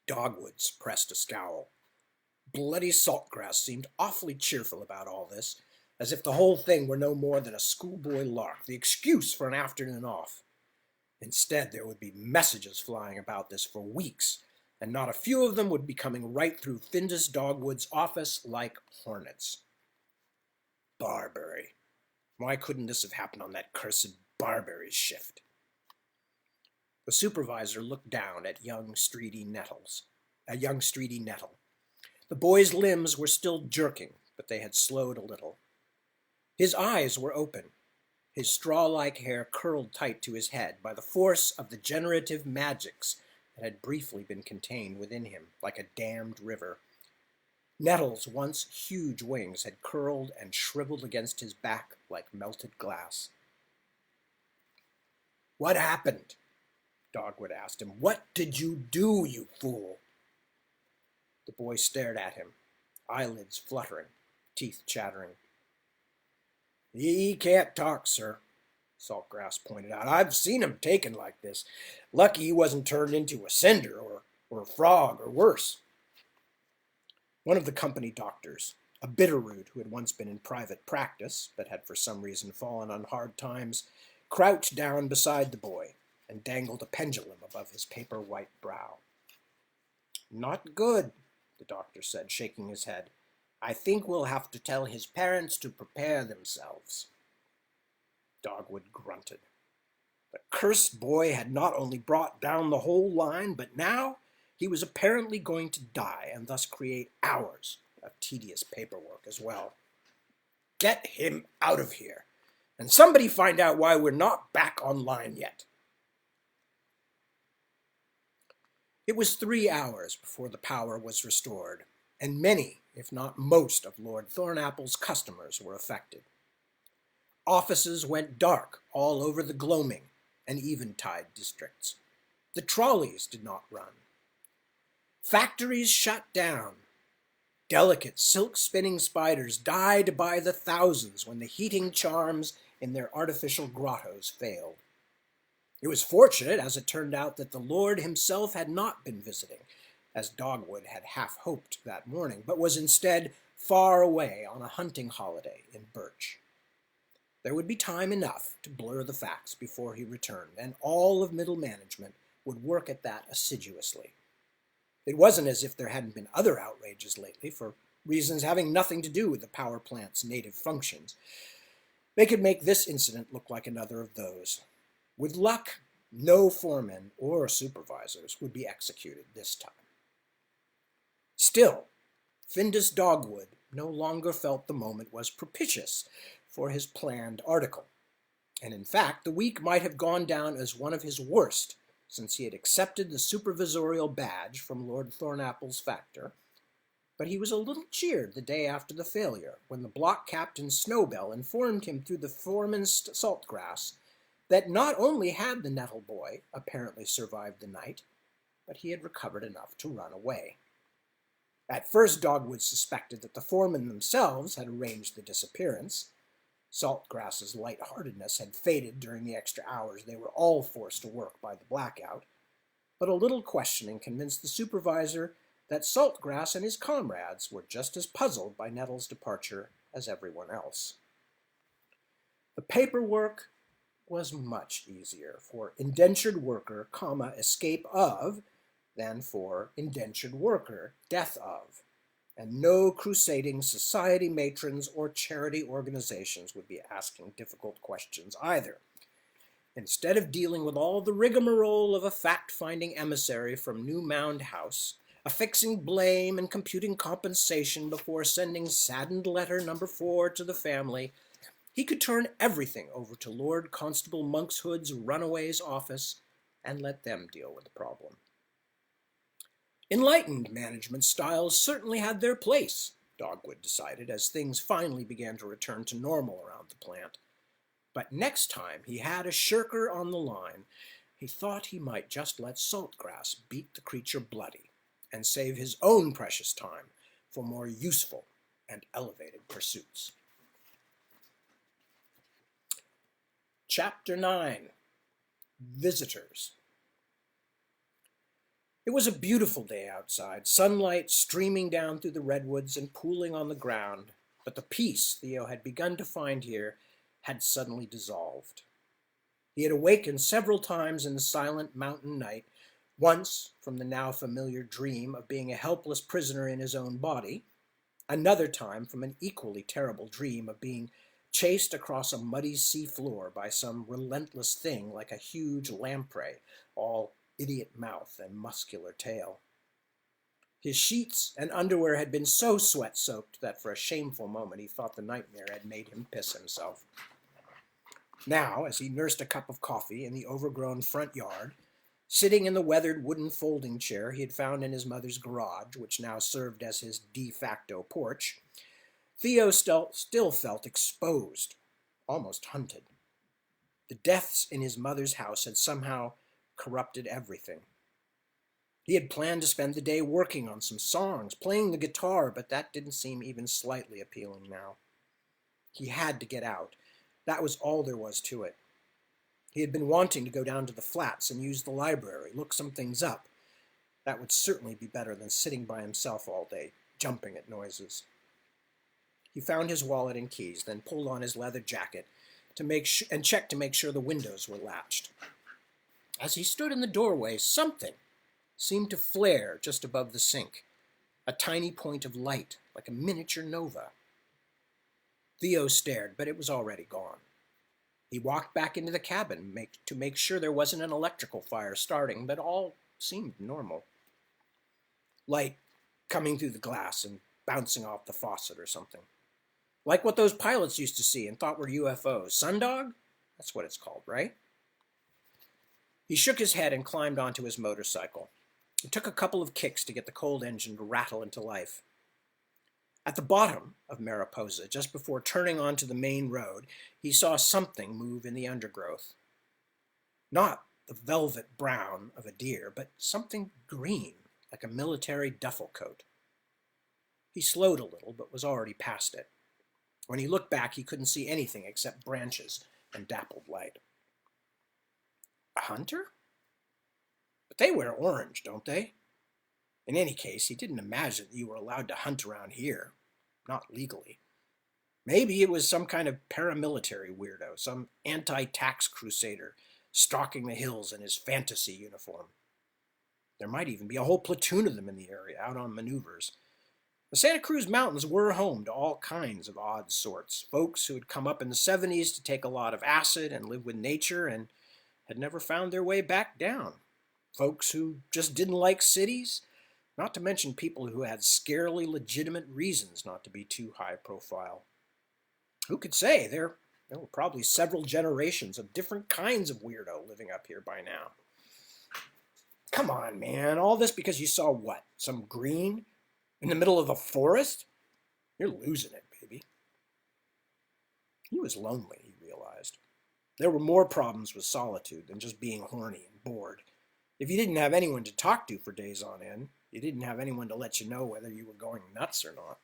Dogwood suppressed a scowl. Bloody Saltgrass seemed awfully cheerful about all this, as if the whole thing were no more than a schoolboy lark, the excuse for an afternoon off. Instead, there would be messages flying about this for weeks, and not a few of them would be coming right through Findus Dogwood's office like hornets. Barberry. Why couldn't this have happened on that cursed Barberry shift? The supervisor looked down at young Streety Nettle. The boy's limbs were still jerking, but they had slowed a little. His eyes were open. His straw-like hair curled tight to his head by the force of the generative magics that had briefly been contained within him, like a dammed river. Nettle's once huge wings had curled and shriveled against his back like melted glass. "What happened?" Dogwood asked him. "What did you do, you fool?" The boy stared at him, eyelids fluttering, teeth chattering. "He can't talk, sir," Saltgrass pointed out. "I've seen him taken like this. Lucky he wasn't turned into a cinder or a frog or worse." One of the company doctors, a Bitterroot who had once been in private practice but had for some reason fallen on hard times, crouched down beside the boy and dangled a pendulum above his paper-white brow. "Not good," the doctor said, shaking his head. "I think we'll have to tell his parents to prepare themselves." Dogwood grunted. The cursed boy had not only brought down the whole line, but now he was apparently going to die and thus create hours of tedious paperwork as well. "Get him out of here, and somebody find out why we're not back online yet." It was 3 hours before the power was restored, and many, if not most, of Lord Thornapple's customers were affected. Offices went dark all over the Gloaming and Eventide districts. The trolleys did not run. Factories shut down. Delicate silk-spinning spiders died by the thousands when the heating charms in their artificial grottos failed. It was fortunate, as it turned out, that the Lord himself had not been visiting, as Dogwood had half hoped that morning, but was instead far away on a hunting holiday in Birch. There would be time enough to blur the facts before he returned, and all of middle management would work at that assiduously. It wasn't as if there hadn't been other outrages lately, for reasons having nothing to do with the power plant's native functions. They could make this incident look like another of those. With luck, no foremen or supervisors would be executed this time. Still, Findus Dogwood no longer felt the moment was propitious for his planned article, and in fact the week might have gone down as one of his worst since he had accepted the supervisorial badge from Lord Thornapple's factor. But he was a little cheered the day after the failure, when the block captain Snowbell informed him through the foreman Saltgrass that not only had the Nettle boy apparently survived the night, but he had recovered enough to run away. At first Dogwood suspected that the foremen themselves had arranged the disappearance. Saltgrass's lightheartedness had faded during the extra hours they were all forced to work by the blackout, but a little questioning convinced the supervisor that Saltgrass and his comrades were just as puzzled by Nettle's departure as everyone else. The paperwork was much easier for indentured worker, escape of, than for indentured worker, death of, and no crusading society matrons or charity organizations would be asking difficult questions either. Instead of dealing with all the rigmarole of a fact-finding emissary from New Mound House, affixing blame and computing compensation before sending saddened letter number 4 to the family, he could turn everything over to Lord Constable Monkshood's Runaway's office and let them deal with the problem. Enlightened management styles certainly had their place, Dogwood decided, as things finally began to return to normal around the plant. But next time he had a shirker on the line, He thought he might just let Saltgrass beat the creature bloody and save his own precious time for more useful and elevated pursuits. Chapter 9. Visitors. It was a beautiful day outside, sunlight streaming down through the redwoods and pooling on the ground, but the peace Theo had begun to find here had suddenly dissolved. He had awakened several times in the silent mountain night, once from the now familiar dream of being a helpless prisoner in his own body, another time from an equally terrible dream of being chased across a muddy sea floor by some relentless thing like a huge lamprey, all idiot mouth and muscular tail. His sheets and underwear had been so sweat-soaked that for a shameful moment he thought the nightmare had made him piss himself. Now, as he nursed a cup of coffee in the overgrown front yard, sitting in the weathered wooden folding chair he had found in his mother's garage, which now served as his de facto porch, Theo still felt exposed, almost hunted. The deaths in his mother's house had somehow corrupted everything. He had planned to spend the day working on some songs, playing the guitar, but that didn't seem even slightly appealing now. He had to get out. That was all there was to it. He had been wanting to go down to the flats and use the library, look some things up. That would certainly be better than sitting by himself all day, jumping at noises. He found his wallet and keys, then pulled on his leather jacket and checked to make sure the windows were latched. As he stood in the doorway, something seemed to flare just above the sink, a tiny point of light, like a miniature nova. Theo stared, but it was already gone. He walked back into the cabin to make sure there wasn't an electrical fire starting, but all seemed normal. Light coming through the glass and bouncing off the faucet or something. Like what those pilots used to see and thought were UFOs. Sundog? That's what it's called, right? He shook his head and climbed onto his motorcycle. It took a couple of kicks to get the cold engine to rattle into life. At the bottom of Mariposa, just before turning onto the main road, he saw something move in the undergrowth. Not the velvet brown of a deer, but something green, like a military duffel coat. He slowed a little, but was already past it. When he looked back, he couldn't see anything except branches and dappled light. A hunter? But they wear orange, don't they? In any case, he didn't imagine that you were allowed to hunt around here. Not legally. Maybe it was some kind of paramilitary weirdo, some anti-tax crusader, stalking the hills in his fantasy uniform. There might even be a whole platoon of them in the area, out on maneuvers. The Santa Cruz Mountains were home to all kinds of odd sorts. Folks who had come up in the 70s to take a lot of acid and live with nature and had never found their way back down. Folks who just didn't like cities, not to mention people who had scarily legitimate reasons not to be too high profile. Who could say? There were probably several generations of different kinds of weirdo living up here by now. Come on, man. All this because you saw what? Some green in the middle of the forest? You're losing it, baby. He was lonely, he realized. There were more problems with solitude than just being horny and bored. If you didn't have anyone to talk to for days on end, you didn't have anyone to let you know whether you were going nuts or not.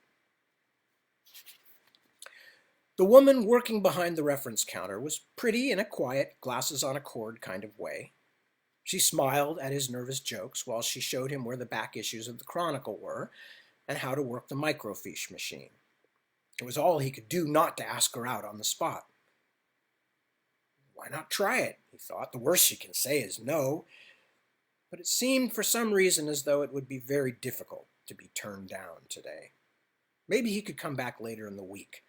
The woman working behind the reference counter was pretty in a quiet, glasses-on-a-cord kind of way. She smiled at his nervous jokes while she showed him where the back issues of the Chronicle were and how to work the microfiche machine. It was all he could do not to ask her out on the spot. Why not try it, he thought. The worst she can say is no. But it seemed for some reason as though it would be very difficult to be turned down today. Maybe he could come back later in the week.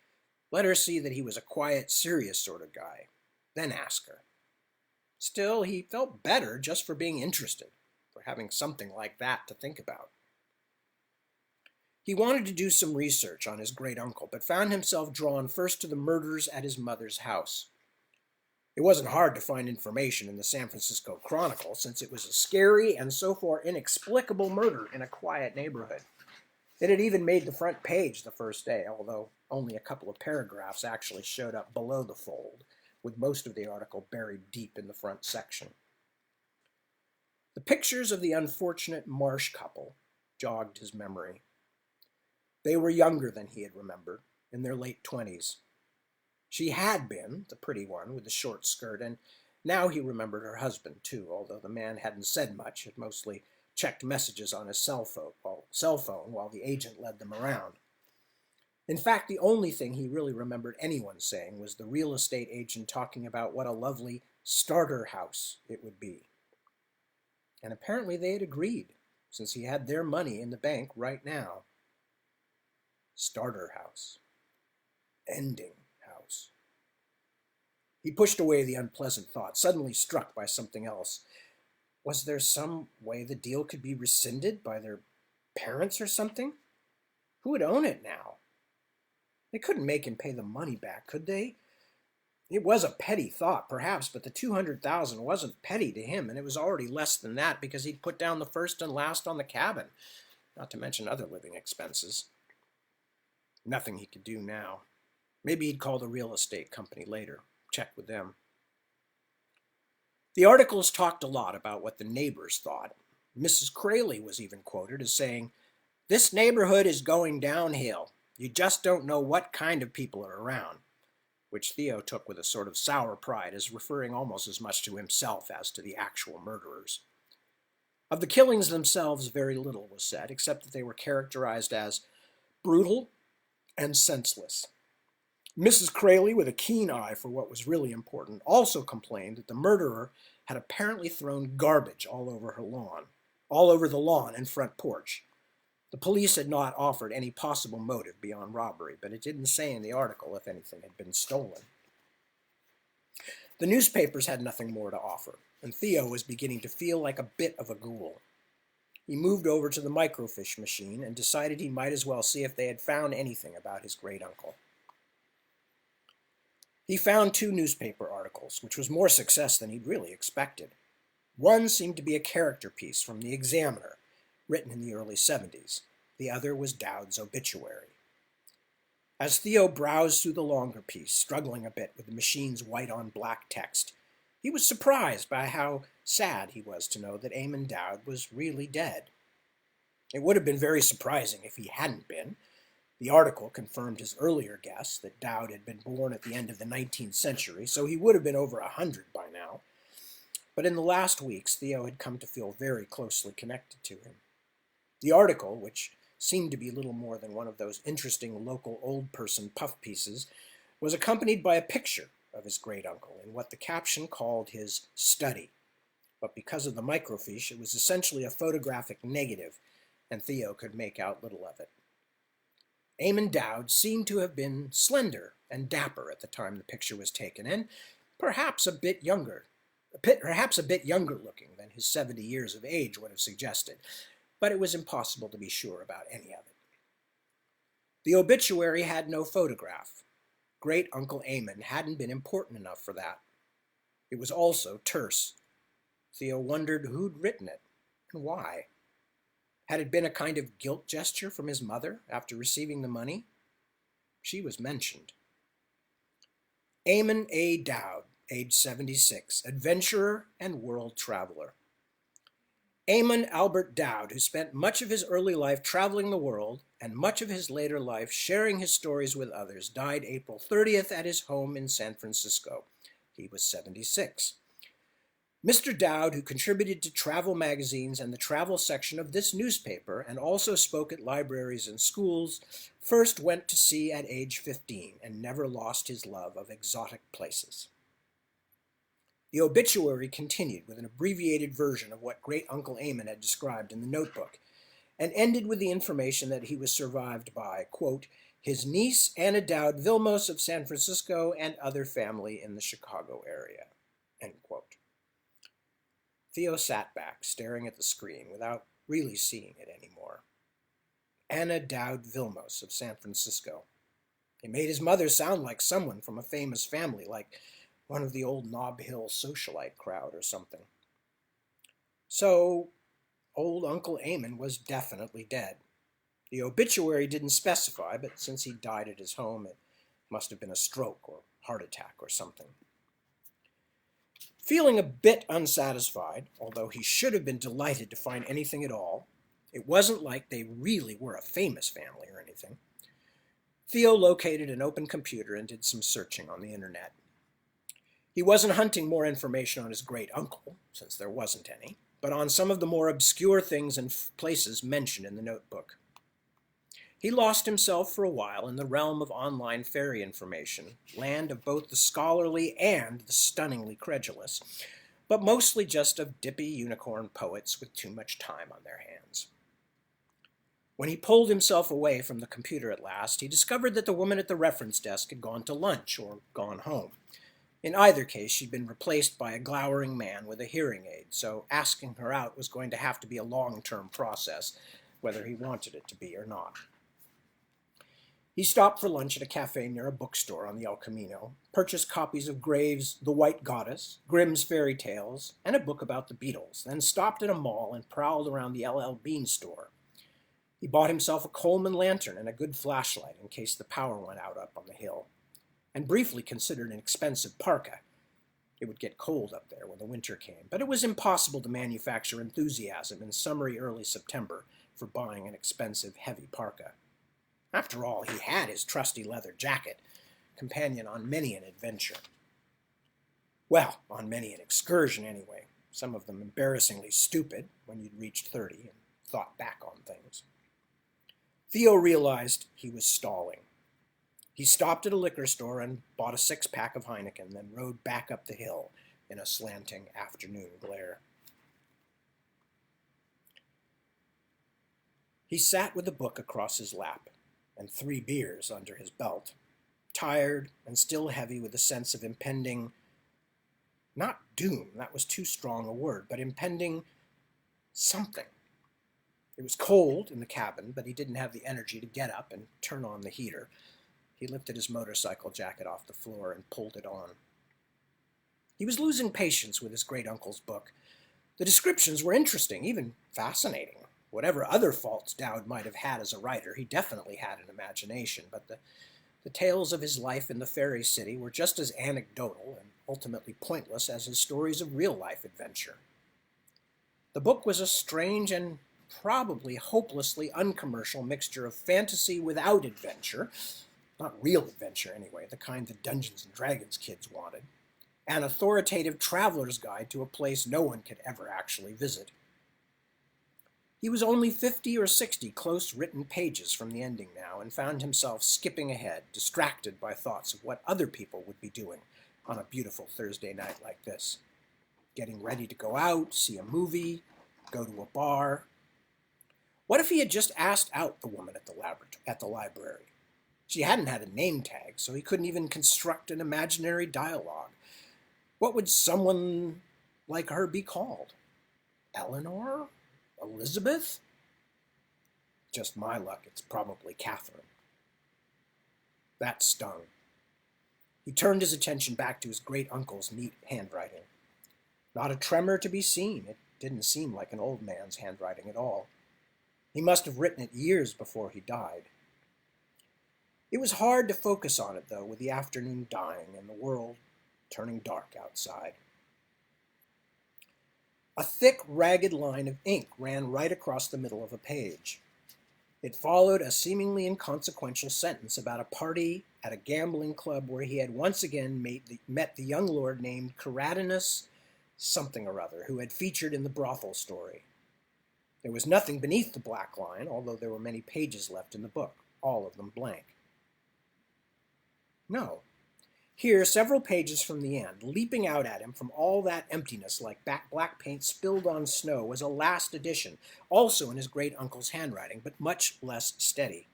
Let her see that he was a quiet, serious sort of guy. Then ask her. Still, he felt better just for being interested, for having something like that to think about. He wanted to do some research on his great-uncle, but found himself drawn first to the murders at his mother's house. It wasn't hard to find information in the San Francisco Chronicle, since it was a scary and so far inexplicable murder in a quiet neighborhood. It had even made the front page the first day, although only a couple of paragraphs actually showed up below the fold, with most of the article buried deep in the front section. The pictures of the unfortunate Marsh couple jogged his memory. They were younger than he had remembered, in their late 20s. She had been the pretty one with the short skirt, and now he remembered her husband, too, although the man hadn't said much, had mostly checked messages on his cell phone while the agent led them around. In fact, the only thing he really remembered anyone saying was the real estate agent talking about what a lovely starter house it would be. And apparently they had agreed, since he had their money in the bank right now. Starter house. Ending house. He pushed away the unpleasant thought, suddenly struck by something else. Was there some way the deal could be rescinded by their parents or something? Who would own it now? They couldn't make him pay the money back, could they? It was a petty thought, perhaps, but the $200,000 wasn't petty to him, and it was already less than that because he'd put down the first and last on the cabin, not to mention other living expenses. Nothing he could do now. Maybe he'd call the real estate company later, check with them. The articles talked a lot about what the neighbors thought. Mrs. Crayley was even quoted as saying, "This neighborhood is going downhill. You just don't know what kind of people are around," which Theo took with a sort of sour pride as referring almost as much to himself as to the actual murderers. Of the killings themselves, very little was said, except that they were characterized as brutal and senseless. Mrs. Crayley, with a keen eye for what was really important, also complained that the murderer had apparently thrown garbage all over the lawn and front porch. The police had not offered any possible motive beyond robbery, but it didn't say in the article if anything had been stolen. The newspapers had nothing more to offer, and Theo was beginning to feel like a bit of a ghoul. He moved over to the microfiche machine and decided he might as well see if they had found anything about his great-uncle. He found 2 newspaper articles, which was more success than he'd really expected. One seemed to be a character piece from the Examiner, written in the early 70s. The other was Dowd's obituary. As Theo browsed through the longer piece, struggling a bit with the machine's white-on-black text, he was surprised by how sad he was to know that Eamon Dowd was really dead. It would have been very surprising if he hadn't been. The article confirmed his earlier guess that Dowd had been born at the end of the 19th century, so he would have been over 100 by now. But in the last weeks, Theo had come to feel very closely connected to him. The article, which seemed to be little more than one of those interesting local old person puff pieces, was accompanied by a picture of his great-uncle in what the caption called his study. But because of the microfiche, it was essentially a photographic negative, and Theo could make out little of it. Eamon Dowd seemed to have been slender and dapper at the time the picture was taken, and perhaps a bit younger looking than his 70 years of age would have suggested, but it was impossible to be sure about any of it. The obituary had no photograph. Great-Uncle Eamon hadn't been important enough for that. It was also terse. Theo wondered who'd written it, and why. Had it been a kind of guilt gesture from his mother after receiving the money? She was mentioned. Eamon A. Dowd, age 76, adventurer and world traveler. Eamon Albert Dowd, who spent much of his early life traveling the world and much of his later life sharing his stories with others, died April 30th at his home in San Francisco. He was 76. Mr. Dowd, who contributed to travel magazines and the travel section of this newspaper and also spoke at libraries and schools, first went to sea at age 15 and never lost his love of exotic places. The obituary continued with an abbreviated version of what Great-Uncle Eamon had described in the notebook, and ended with the information that he was survived by, quote, his niece Anna Dowd Vilmos of San Francisco and other family in the Chicago area, end quote. Theo sat back, staring at the screen without really seeing it anymore. Anna Dowd Vilmos of San Francisco. It made his mother sound like someone from a famous family, like one of the old Nob Hill socialite crowd or something. So, old Uncle Eamon was definitely dead. The obituary didn't specify, but since he died at his home, it must have been a stroke or heart attack or something. Feeling a bit unsatisfied, although he should have been delighted to find anything at all, it wasn't like they really were a famous family or anything, Theo located an open computer and did some searching on the internet. He wasn't hunting more information on his great-uncle, since there wasn't any, but on some of the more obscure things and places mentioned in the notebook. He lost himself for a while in the realm of online fairy information, land of both the scholarly and the stunningly credulous, but mostly just of dippy unicorn poets with too much time on their hands. When he pulled himself away from the computer at last, he discovered that the woman at the reference desk had gone to lunch or gone home. In either case, she'd been replaced by a glowering man with a hearing aid, so asking her out was going to have to be a long-term process, whether he wanted it to be or not. He stopped for lunch at a cafe near a bookstore on the El Camino, purchased copies of Graves' The White Goddess, Grimm's Fairy Tales, and a book about the Beatles, then stopped at a mall and prowled around the L.L. Bean store. He bought himself a Coleman lantern and a good flashlight in case the power went out up on the hill, and briefly considered an expensive parka. It would get cold up there when the winter came, but it was impossible to manufacture enthusiasm in summery early September for buying an expensive, heavy parka. After all, he had his trusty leather jacket, companion on many an adventure. Well, on many an excursion anyway, some of them embarrassingly stupid when you'd reached 30 and thought back on things. Theo realized he was stalling. He stopped at a liquor store and bought a 6-pack of Heineken, then rode back up the hill in a slanting afternoon glare. He sat with a book across his lap and 3 beers under his belt, tired and still heavy with a sense of impending, not doom, that was too strong a word, but impending something. It was cold in the cabin, but he didn't have the energy to get up and turn on the heater. He lifted his motorcycle jacket off the floor and pulled it on. He was losing patience with his great-uncle's book. The descriptions were interesting, even fascinating. Whatever other faults Dowd might have had as a writer, he definitely had an imagination, but the tales of his life in the fairy city were just as anecdotal and ultimately pointless as his stories of real-life adventure. The book was a strange and probably hopelessly uncommercial mixture of fantasy without adventure, not real adventure anyway, the kind the Dungeons and Dragons kids wanted, an authoritative traveler's guide to a place no one could ever actually visit. He was only 50 or 60 close-written pages from the ending now and found himself skipping ahead, distracted by thoughts of what other people would be doing on a beautiful Thursday night like this. Getting ready to go out, see a movie, go to a bar. What if he had just asked out the woman at the library? She hadn't had a name tag, so he couldn't even construct an imaginary dialogue. What would someone like her be called? Eleanor? Elizabeth? Just my luck, it's probably Catherine. That stung. He turned his attention back to his great-uncle's neat handwriting. Not a tremor to be seen. It didn't seem like an old man's handwriting at all. He must have written it years before he died. It was hard to focus on it, though, with the afternoon dying and the world turning dark outside. A thick, ragged line of ink ran right across the middle of a page. It followed a seemingly inconsequential sentence about a party at a gambling club where he had once again met the young lord named Caratinus something or other, who had featured in the brothel story. There was nothing beneath the black line, although there were many pages left in the book, all of them blank. No. Here, several pages from the end, leaping out at him from all that emptiness like black paint spilled on snow, was a last edition, also in his great-uncle's handwriting, but much less steady.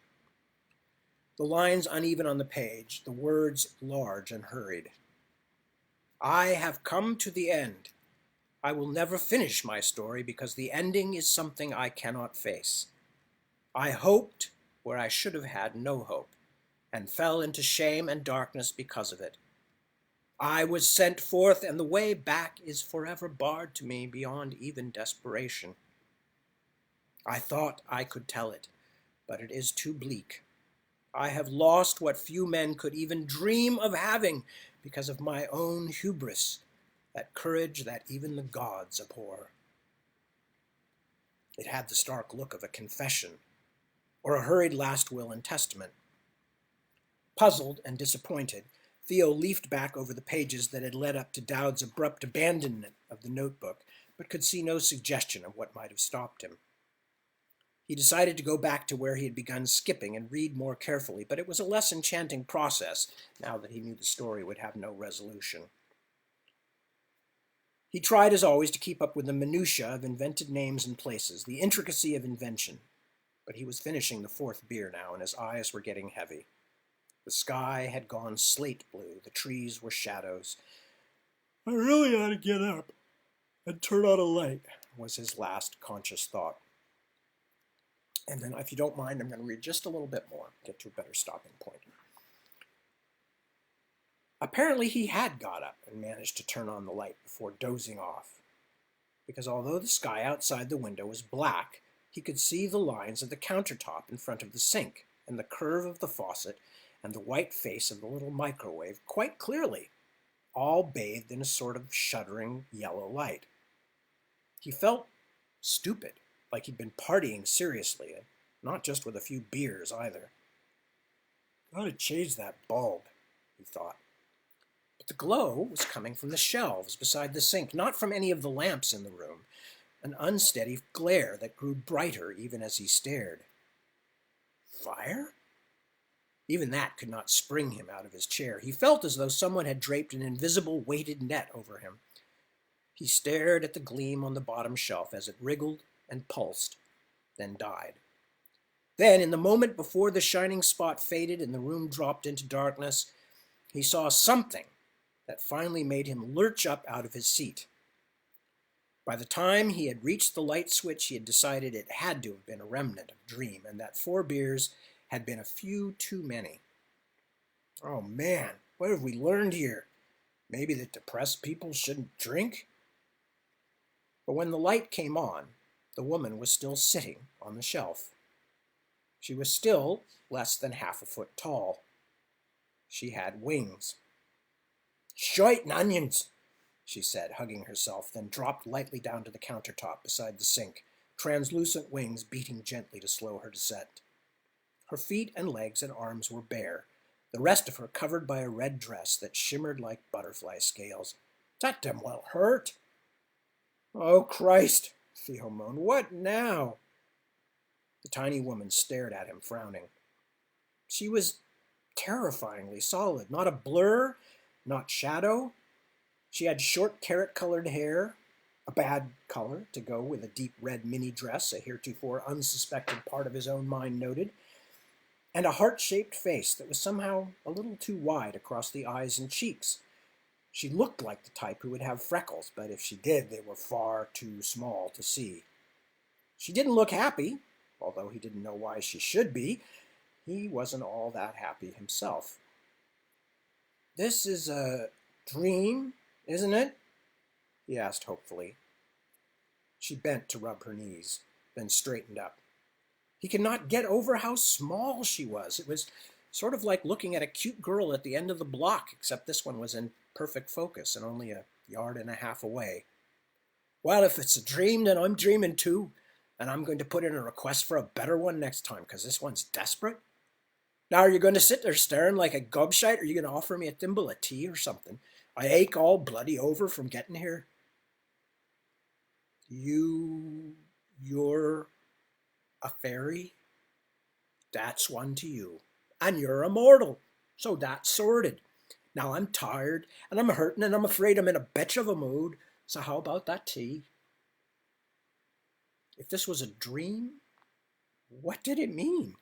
The lines uneven on the page, the words large and hurried. I have come to the end. I will never finish my story because the ending is something I cannot face. I hoped where I should have had no hope, and fell into shame and darkness because of it. I was sent forth, and the way back is forever barred to me beyond even desperation. I thought I could tell it, but it is too bleak. I have lost what few men could even dream of having because of my own hubris, that courage that even the gods abhor. It had the stark look of a confession, or a hurried last will and testament. Puzzled and disappointed, Theo leafed back over the pages that had led up to Dowd's abrupt abandonment of the notebook, but could see no suggestion of what might have stopped him. He decided to go back to where he had begun skipping and read more carefully, but it was a less enchanting process now that he knew the story would have no resolution. He tried, as always, to keep up with the minutiae of invented names and places, the intricacy of invention, but he was finishing the fourth beer now, and his eyes were getting heavy. The sky had gone slate blue, the trees were shadows. "I really ought to get up and turn on a light," was his last conscious thought. And then, if you don't mind, I'm going to read just a little bit more, get to a better stopping point. Apparently he had got up and managed to turn on the light before dozing off, because although the sky outside the window was black, he could see the lines of the countertop in front of the sink, and the curve of the faucet, and the white face of the little microwave quite clearly, all bathed in a sort of shuddering yellow light. He felt stupid, like he'd been partying seriously, and not just with a few beers either. "I ought to change that bulb," he thought. But the glow was coming from the shelves beside the sink, not from any of the lamps in the room, an unsteady glare that grew brighter even as he stared. Fire? Even that could not spring him out of his chair. He felt as though someone had draped an invisible weighted net over him. He stared at the gleam on the bottom shelf as it wriggled and pulsed, then died. Then, in the moment before the shining spot faded and the room dropped into darkness, he saw something that finally made him lurch up out of his seat. By the time he had reached the light switch, he had decided it had to have been a remnant of dream, and that 4 beers had been a few too many. Oh man, what have we learned here? Maybe that depressed people shouldn't drink? But when the light came on, the woman was still sitting on the shelf. She was still less than half a foot tall. She had wings. "Shite and onions," she said, hugging herself, then dropped lightly down to the countertop beside the sink, translucent wings beating gently to slow her descent. Her feet and legs and arms were bare, the rest of her covered by a red dress that shimmered like butterfly scales. "That damn well hurt." "Oh, Christ," Theo moaned. "What now?" The tiny woman stared at him, frowning. She was terrifyingly solid, not a blur, not shadow. She had short carrot-colored hair, a bad color to go with a deep red mini dress, a heretofore unsuspected part of his own mind noted, and a heart-shaped face that was somehow a little too wide across the eyes and cheeks. She looked like the type who would have freckles, but if she did, they were far too small to see. She didn't look happy, although he didn't know why she should be. He wasn't all that happy himself. "This is a dream, isn't it?" he asked hopefully. She bent to rub her knees, then straightened up. He could not get over how small she was. It was sort of like looking at a cute girl at the end of the block, except this one was in perfect focus and only a yard and a half away. "Well, if it's a dream, then I'm dreaming too, and I'm going to put in a request for a better one next time, because this one's desperate. Now, are you going to sit there staring like a gobshite, or are you going to offer me a thimble of tea or something? I ache all bloody over from getting here." You're a fairy? That's one to you. And you're immortal, so that's sorted. Now I'm tired, and I'm hurting, and I'm afraid I'm in a bitch of a mood, so how about that tea? If this was a dream, what did it mean?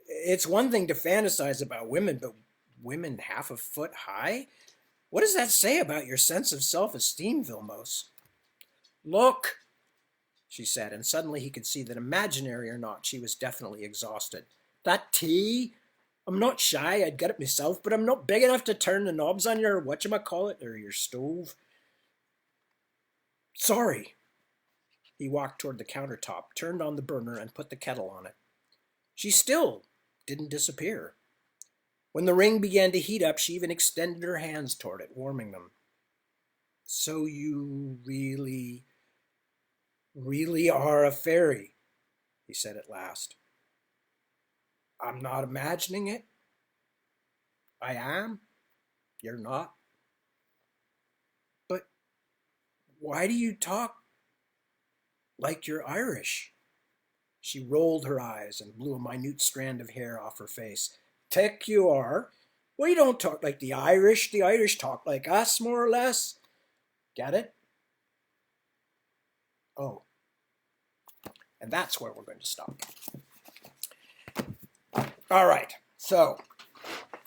It's one thing to fantasize about women, but women half a foot high? What does that say about your sense of self-esteem, Vilmos? "Look," she said, and suddenly he could see that, imaginary or not, she was definitely exhausted. "That tea? I'm not shy, I'd get it myself, but I'm not big enough to turn the knobs on your whatchamacallit, or your stove." "Sorry." He walked toward the countertop, turned on the burner, and put the kettle on it. She still didn't disappear. When the ring began to heat up, she even extended her hands toward it, warming them. So you really, really are a fairy, he said at last. I'm not imagining it. I am. You're not. But why do you talk like you're Irish? She rolled her eyes and blew a minute strand of hair off her face. Tech you are. We don't talk like the Irish. The Irish talk like us, more or less. Get it? Oh, and that's where we're going to stop. All right, so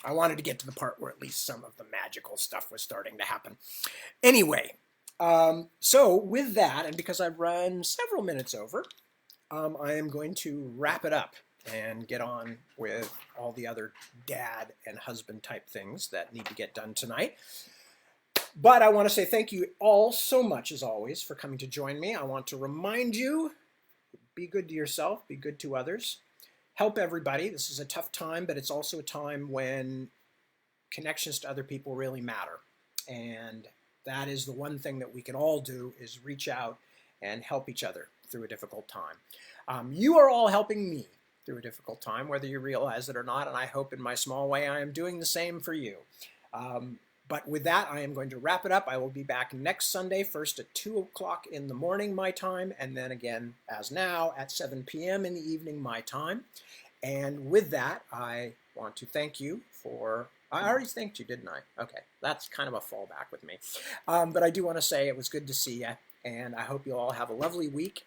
I wanted to get to the part where at least some of the magical stuff was starting to happen. Anyway, so with that, and because I've run several minutes over, I am going to wrap it up and get on with all the other dad and husband type things that need to get done tonight. But I want to say thank you all so much, as always, for coming to join me. I want to remind you, be good to yourself, be good to others, help everybody. This is a tough time, but it's also a time when connections to other people really matter. And that is the one thing that we can all do, is reach out and help each other through a difficult time. You are all helping me through a difficult time, whether you realize it or not, and I hope in my small way I am doing the same for you. But with that, I am going to wrap it up. I will be back next Sunday, first at 2 o'clock in the morning, my time, and then again, as now, at 7 p.m. in the evening, my time. And with that, I want to thank you for... I already thanked you, didn't I? Okay, that's kind of a fallback with me. But I do want to say it was good to see you, and I hope you all have a lovely week.